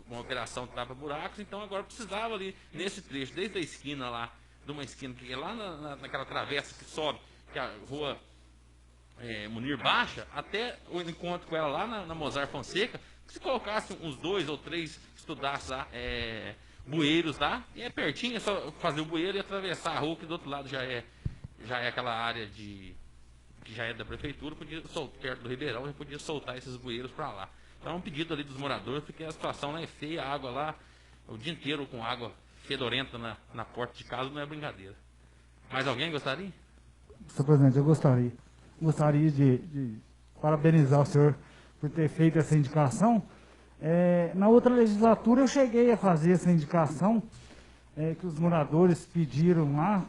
A: uma operação de tapa-buracos. Então agora precisava ali, nesse trecho, desde a esquina lá, de uma esquina que é lá naquela travessa que sobe, que é a rua Munir Baixa, até o encontro com ela lá na Mozart Fonseca, que se colocasse uns 2 ou 3 estudasse lá, bueiros lá, e é pertinho, é só fazer o bueiro e atravessar a rua, que do outro lado já é aquela área que já é da prefeitura, perto do Ribeirão, já podia soltar esses bueiros para lá. Então é um pedido ali dos moradores, porque a situação lá é feia, a água lá, o dia inteiro com água fedorenta na porta de casa, não é brincadeira. Mais alguém gostaria?
J: Senhor presidente, eu gostaria de parabenizar o senhor por ter feito essa indicação. Na outra legislatura eu cheguei a fazer essa indicação que os moradores pediram lá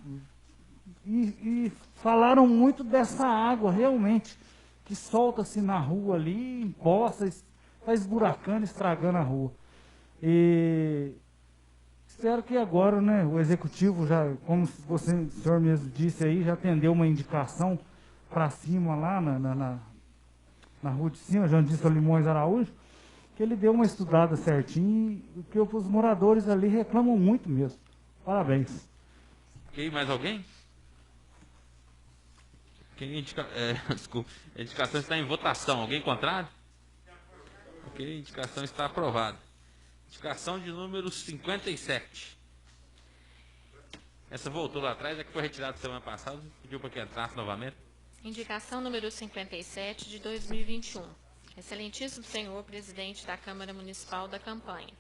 J: e falaram muito dessa água realmente que solta-se na rua ali, empoça, está esburacando, estragando a rua. E espero que agora, né, o executivo já, como o senhor mesmo disse aí, já atendeu uma indicação para cima lá na rua de cima, Jandir Solimões Araújo, que ele deu uma estudada certinho, que os moradores ali reclamam muito mesmo. Parabéns.
A: Ok, mais alguém? Desculpa, a indicação está em votação. Alguém contrário? Ok, a indicação está aprovada. Indicação de número 57. Essa voltou lá atrás, é que foi retirada semana passada, pediu para que entrasse novamente.
B: Indicação número 57 de 2021. Excelentíssimo senhor presidente da Câmara Municipal da Campanha.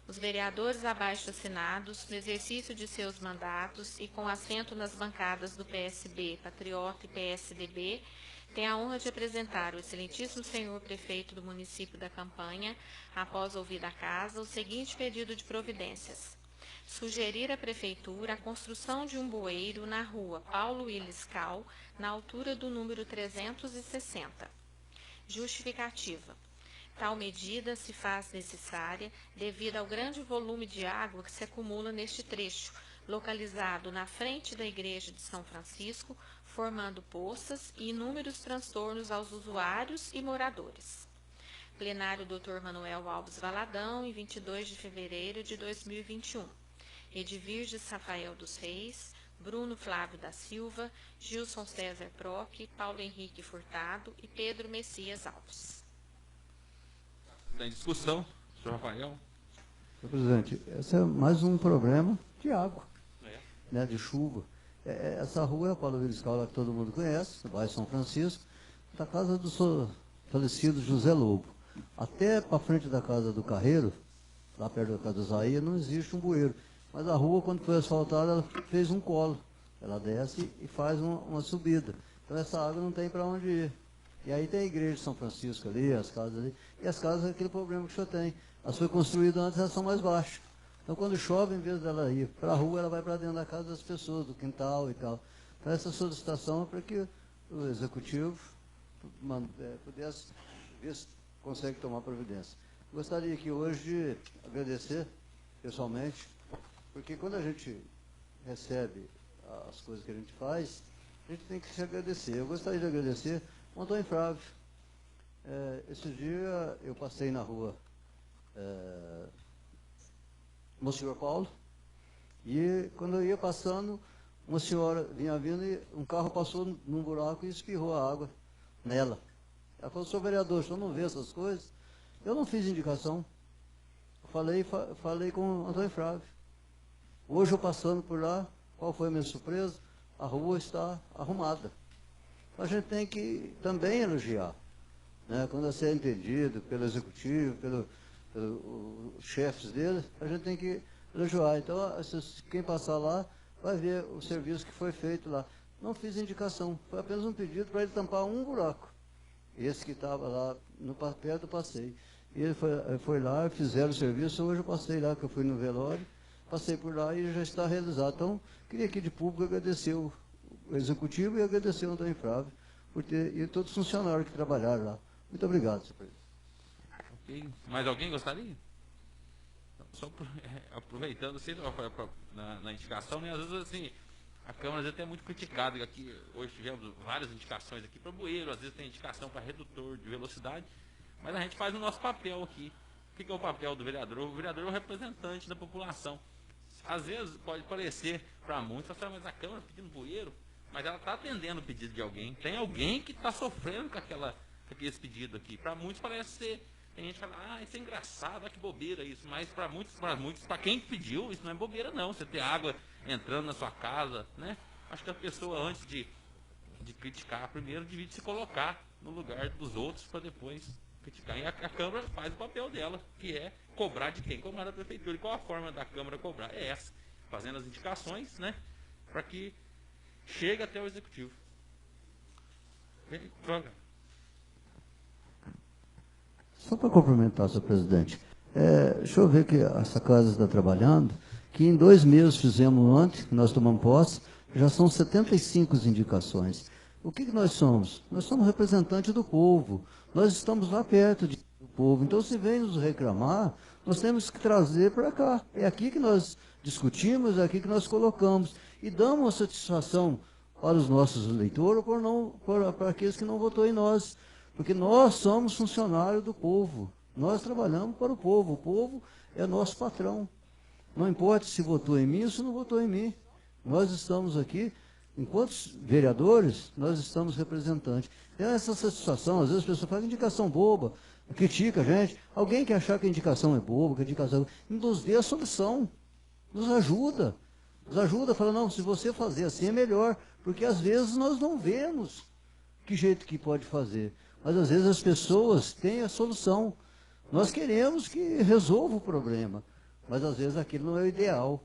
B: Os vereadores abaixo assinados, no exercício de seus mandatos e com assento nas bancadas do PSB, Patriota e PSDB, têm a honra de apresentar ao excelentíssimo senhor prefeito do município da Campanha, após ouvida a casa, o seguinte pedido de providências. Sugerir à prefeitura a construção de um bueiro na rua Paulo Willis Cal, na altura do número 360. Justificativa. Tal medida se faz necessária devido ao grande volume de água que se acumula neste trecho, localizado na frente da Igreja de São Francisco, formando poças e inúmeros transtornos aos usuários e moradores. Plenário Dr. Manuel Alves Valadão, em 22 de fevereiro de 2021. Edvirges Rafael dos Reis, Bruno Flávio da Silva, Gilson César Proc, Paulo Henrique Furtado e Pedro Messias Alves.
A: Está em discussão, senhor Rafael.
C: Senhor presidente, esse é mais um problema de água, né, de chuva. Essa rua é a Paulo Willis Cal, que todo mundo conhece, no bairro São Francisco, da casa do falecido José Lobo. Até para frente da casa do Carreiro, lá perto da casa do Zaia, não existe um bueiro. Mas a rua, quando foi asfaltada, ela fez um colo. Ela desce e faz uma subida. Então essa água não tem para onde ir. E aí tem a igreja de São Francisco ali, as casas ali. E as casas é aquele problema que o senhor tem. Elas foram construídas antes, elas são mais baixas. Então quando chove, em vez dela ir para a rua, ela vai para dentro da casa das pessoas, do quintal e tal. Então essa solicitação é para que o executivo pudesse ver se consegue tomar providência. Gostaria aqui hoje de agradecer pessoalmente, porque quando a gente recebe as coisas que a gente faz, a gente tem que se agradecer. Eu gostaria de agradecer o Antônio Flávio. Esse dia eu passei na rua Monsenhor Paulo, e quando eu ia passando, uma senhora vinha vindo e um carro passou num buraco e espirrou a água nela. Ela falou: senhor vereador, o senhor não vê essas coisas? Eu não fiz indicação. Eu falei com o Antônio Flávio. Hoje eu passando por lá, qual foi a minha surpresa? A rua está arrumada. A gente tem que também elogiar, né? Quando você é entendido pelo executivo, pelos chefes dele, a gente tem que elogiar. Então, quem passar lá vai ver o serviço que foi feito lá. Não fiz indicação, foi apenas um pedido para ele tampar um buraco. esse que estava lá no perto do passeio. E ele foi lá, fizeram o serviço, hoje eu passei lá, que eu fui no velório, passei por lá e já está realizado. Então, queria aqui de público agradecer o executivo e agradecer o Antônio Flávio por ter, e todos os funcionários que trabalharam lá. Muito obrigado, senhor presidente.
A: Ok. Mais alguém gostaria? Só aproveitando assim, na indicação, né? Às vezes assim, a Câmara às vezes é muito criticada. Aqui, hoje tivemos várias indicações aqui para bueiro, às vezes tem indicação para redutor de velocidade, mas a gente faz o nosso papel aqui. O que é o papel do vereador? O vereador é o representante da população. Às vezes pode parecer para muitos, mas a Câmara pedindo bueiro, mas ela está atendendo o pedido de alguém. Tem alguém que está sofrendo com esse pedido aqui. Para muitos parece ser. Tem gente que fala, isso é engraçado, olha que bobeira isso. Mas para muitos, para quem pediu, isso não é bobeira não. Você ter água entrando na sua casa, né? Acho que a pessoa, antes de criticar, primeiro devia se colocar no lugar dos outros para depois criticar. E a Câmara faz o papel dela, que é cobrar de quem? Cobrar da Prefeitura. E qual a forma da Câmara cobrar? É essa, fazendo as indicações, né? Para que chegue até o Executivo.
C: Só para complementar, senhor presidente, deixa eu ver que essa casa está trabalhando, que em 2 meses fizemos ontem, nós tomamos posse, já são 75 indicações. O que nós somos? Nós somos representantes do povo, nós estamos lá perto do povo, então se vem nos reclamar, nós temos que trazer para cá. É aqui que nós discutimos, é aqui que nós colocamos, e damos satisfação para os nossos eleitores ou para aqueles que não votou em nós. Porque nós somos funcionários do povo, nós trabalhamos para o povo é nosso patrão. Não importa se votou em mim ou se não votou em mim. Nós estamos aqui, enquanto vereadores, nós estamos representantes. Tem essa satisfação, às vezes as pessoas falam indicação boba, critica a gente. Alguém que achar que a indicação é boba, que a indicação nos dê a solução, nos ajuda fala, não, se você fazer assim é melhor, porque às vezes nós não vemos que jeito que pode fazer. Mas às vezes as pessoas têm a solução. Nós queremos que resolva o problema, mas às vezes aquilo não é o ideal.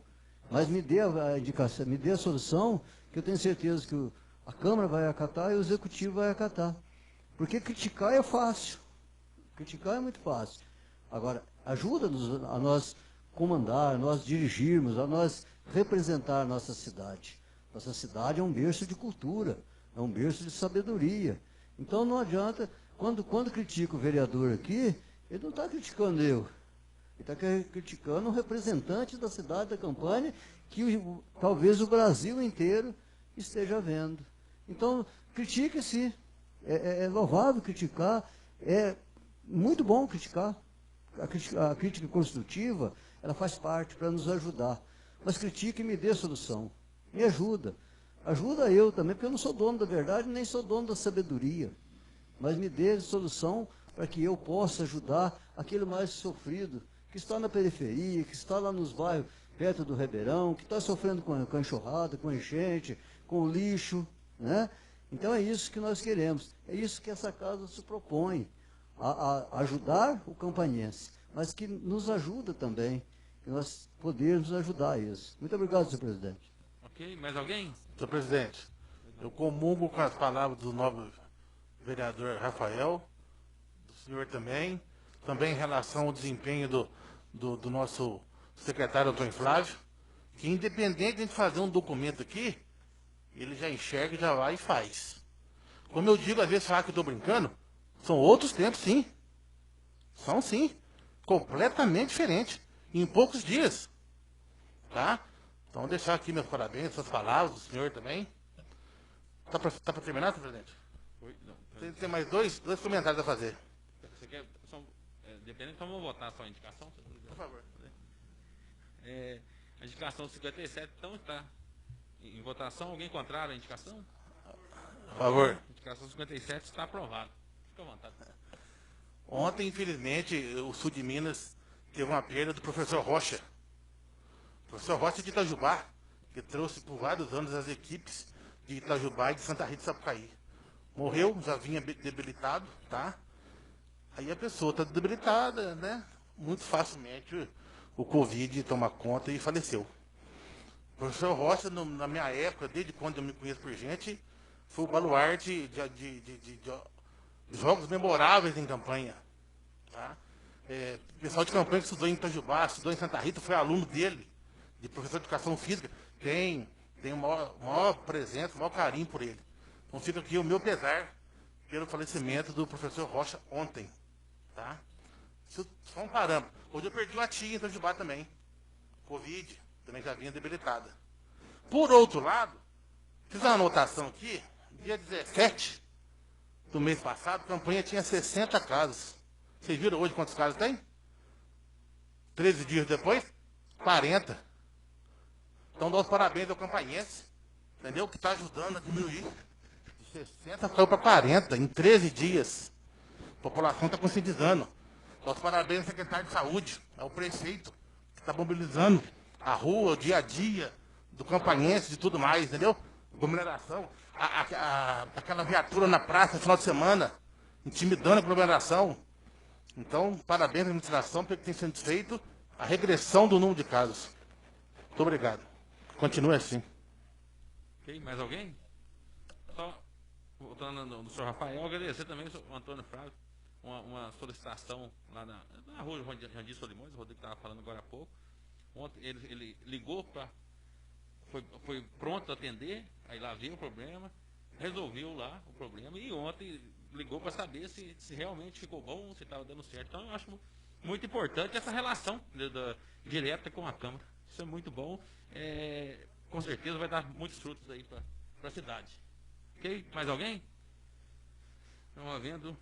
C: Mas me dê a indicação, me dê a solução, que eu tenho certeza que a Câmara vai acatar e o Executivo vai acatar. Porque criticar é fácil. Criticar é muito fácil. Agora, ajuda-nos a nós comandar, a nós dirigirmos, a nós representar a nossa cidade. Nossa cidade é um berço de cultura, é um berço de sabedoria. Então não adianta, quando critica o vereador aqui, ele não está criticando eu. Ele está criticando um representante da cidade da Campanha que talvez o Brasil inteiro esteja vendo. Então, critique-se. É louvável criticar, é muito bom criticar. A crítica construtiva, ela faz parte para nos ajudar. Mas critique e me dê solução. Me ajuda. Ajuda eu também, porque eu não sou dono da verdade, nem sou dono da sabedoria. Mas me dê solução para que eu possa ajudar aquele mais sofrido, que está na periferia, que está lá nos bairros perto do Ribeirão, que está sofrendo com a enxurrada, com a enchente, com o lixo, né? Então é isso que nós queremos. É isso que essa casa se propõe, a ajudar o campanhense, mas que nos ajuda também, que nós podermos ajudar isso. Muito obrigado, senhor presidente.
A: Ok, mais alguém?
F: Senhor presidente, eu comungo com as palavras do novo vereador Rafael, do senhor também em relação ao desempenho do nosso secretário Antônio Flávio, que independente de a gente fazer um documento aqui, ele já enxerga, já vai e faz. Como eu digo, às vezes falar que eu estou brincando, são outros tempos, sim. São, sim. Completamente diferentes. Em poucos dias. Tá? Então, deixar aqui meus parabéns, suas palavras, do senhor também. Tá para terminar, senhor presidente? Tem mais dois comentários a fazer.
A: Você quer, dependendo, então vamos votar só a indicação?
F: Por favor.
A: A indicação 57, então, está em votação. Alguém contrário à indicação?
F: Por favor.
A: A indicação 57 está aprovada. Fica à vontade.
F: Ontem, infelizmente, o sul de Minas teve uma perda do professor Rocha. O professor Rocha de Itajubá, que trouxe por vários anos as equipes de Itajubá e de Santa Rita de Sapucaí. Morreu, já vinha debilitado, tá? Aí a pessoa está debilitada, né? Muito facilmente o Covid toma conta e faleceu. O professor Rocha, na minha época, desde quando eu me conheço por gente, foi o baluarte jogos memoráveis em campanha. Tá? O pessoal de campanha que estudou em Itajubá, estudou em Santa Rita, foi aluno dele, de professor de educação física, tem o maior presença, o maior carinho por ele. Então fica aqui o meu pesar pelo falecimento do professor Rocha ontem. Tá? Isso só um parâmetro. Hoje eu perdi uma tia em Itajubá também. Covid, também já vinha debilitada. Por outro lado, fiz uma anotação aqui, dia 17 do mês passado, a campanha tinha 60 casos. Vocês viram hoje quantos casos tem? 13 dias depois, 40. Então dá os parabéns ao campanhense, entendeu? Que está ajudando a diminuir. De 60 caiu para 40 em 13 dias. A população está conscientizando. Dá os parabéns ao secretário de saúde, ao prefeito, que está mobilizando a rua, o dia a dia do campanhense e tudo mais, entendeu? Aglomeração. Aquela viatura na praça no final de semana, intimidando a aglomeração. Então, parabéns à administração pelo que tem sido feito, a regressão do número de casos. Muito obrigado. Continue assim.
A: Ok, mais alguém? Só voltando no senhor Rafael, agradecer também ao Antônio Flávio, uma solicitação lá na rua Jandir Solimões, o Rodrigo estava falando agora há pouco. Ontem ele ligou para. Foi pronto a atender, aí lá viu o problema, resolveu lá o problema e ontem ligou para saber se realmente ficou bom, se estava dando certo. Então eu acho muito importante essa relação direta com a Câmara. Isso é muito bom. Com certeza vai dar muitos frutos aí para a cidade. Ok? Mais alguém? Não havendo.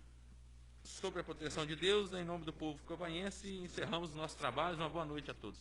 A: Sobre a proteção de Deus, em nome do povo campanhense, encerramos os nossos trabalhos. Uma boa noite a todos.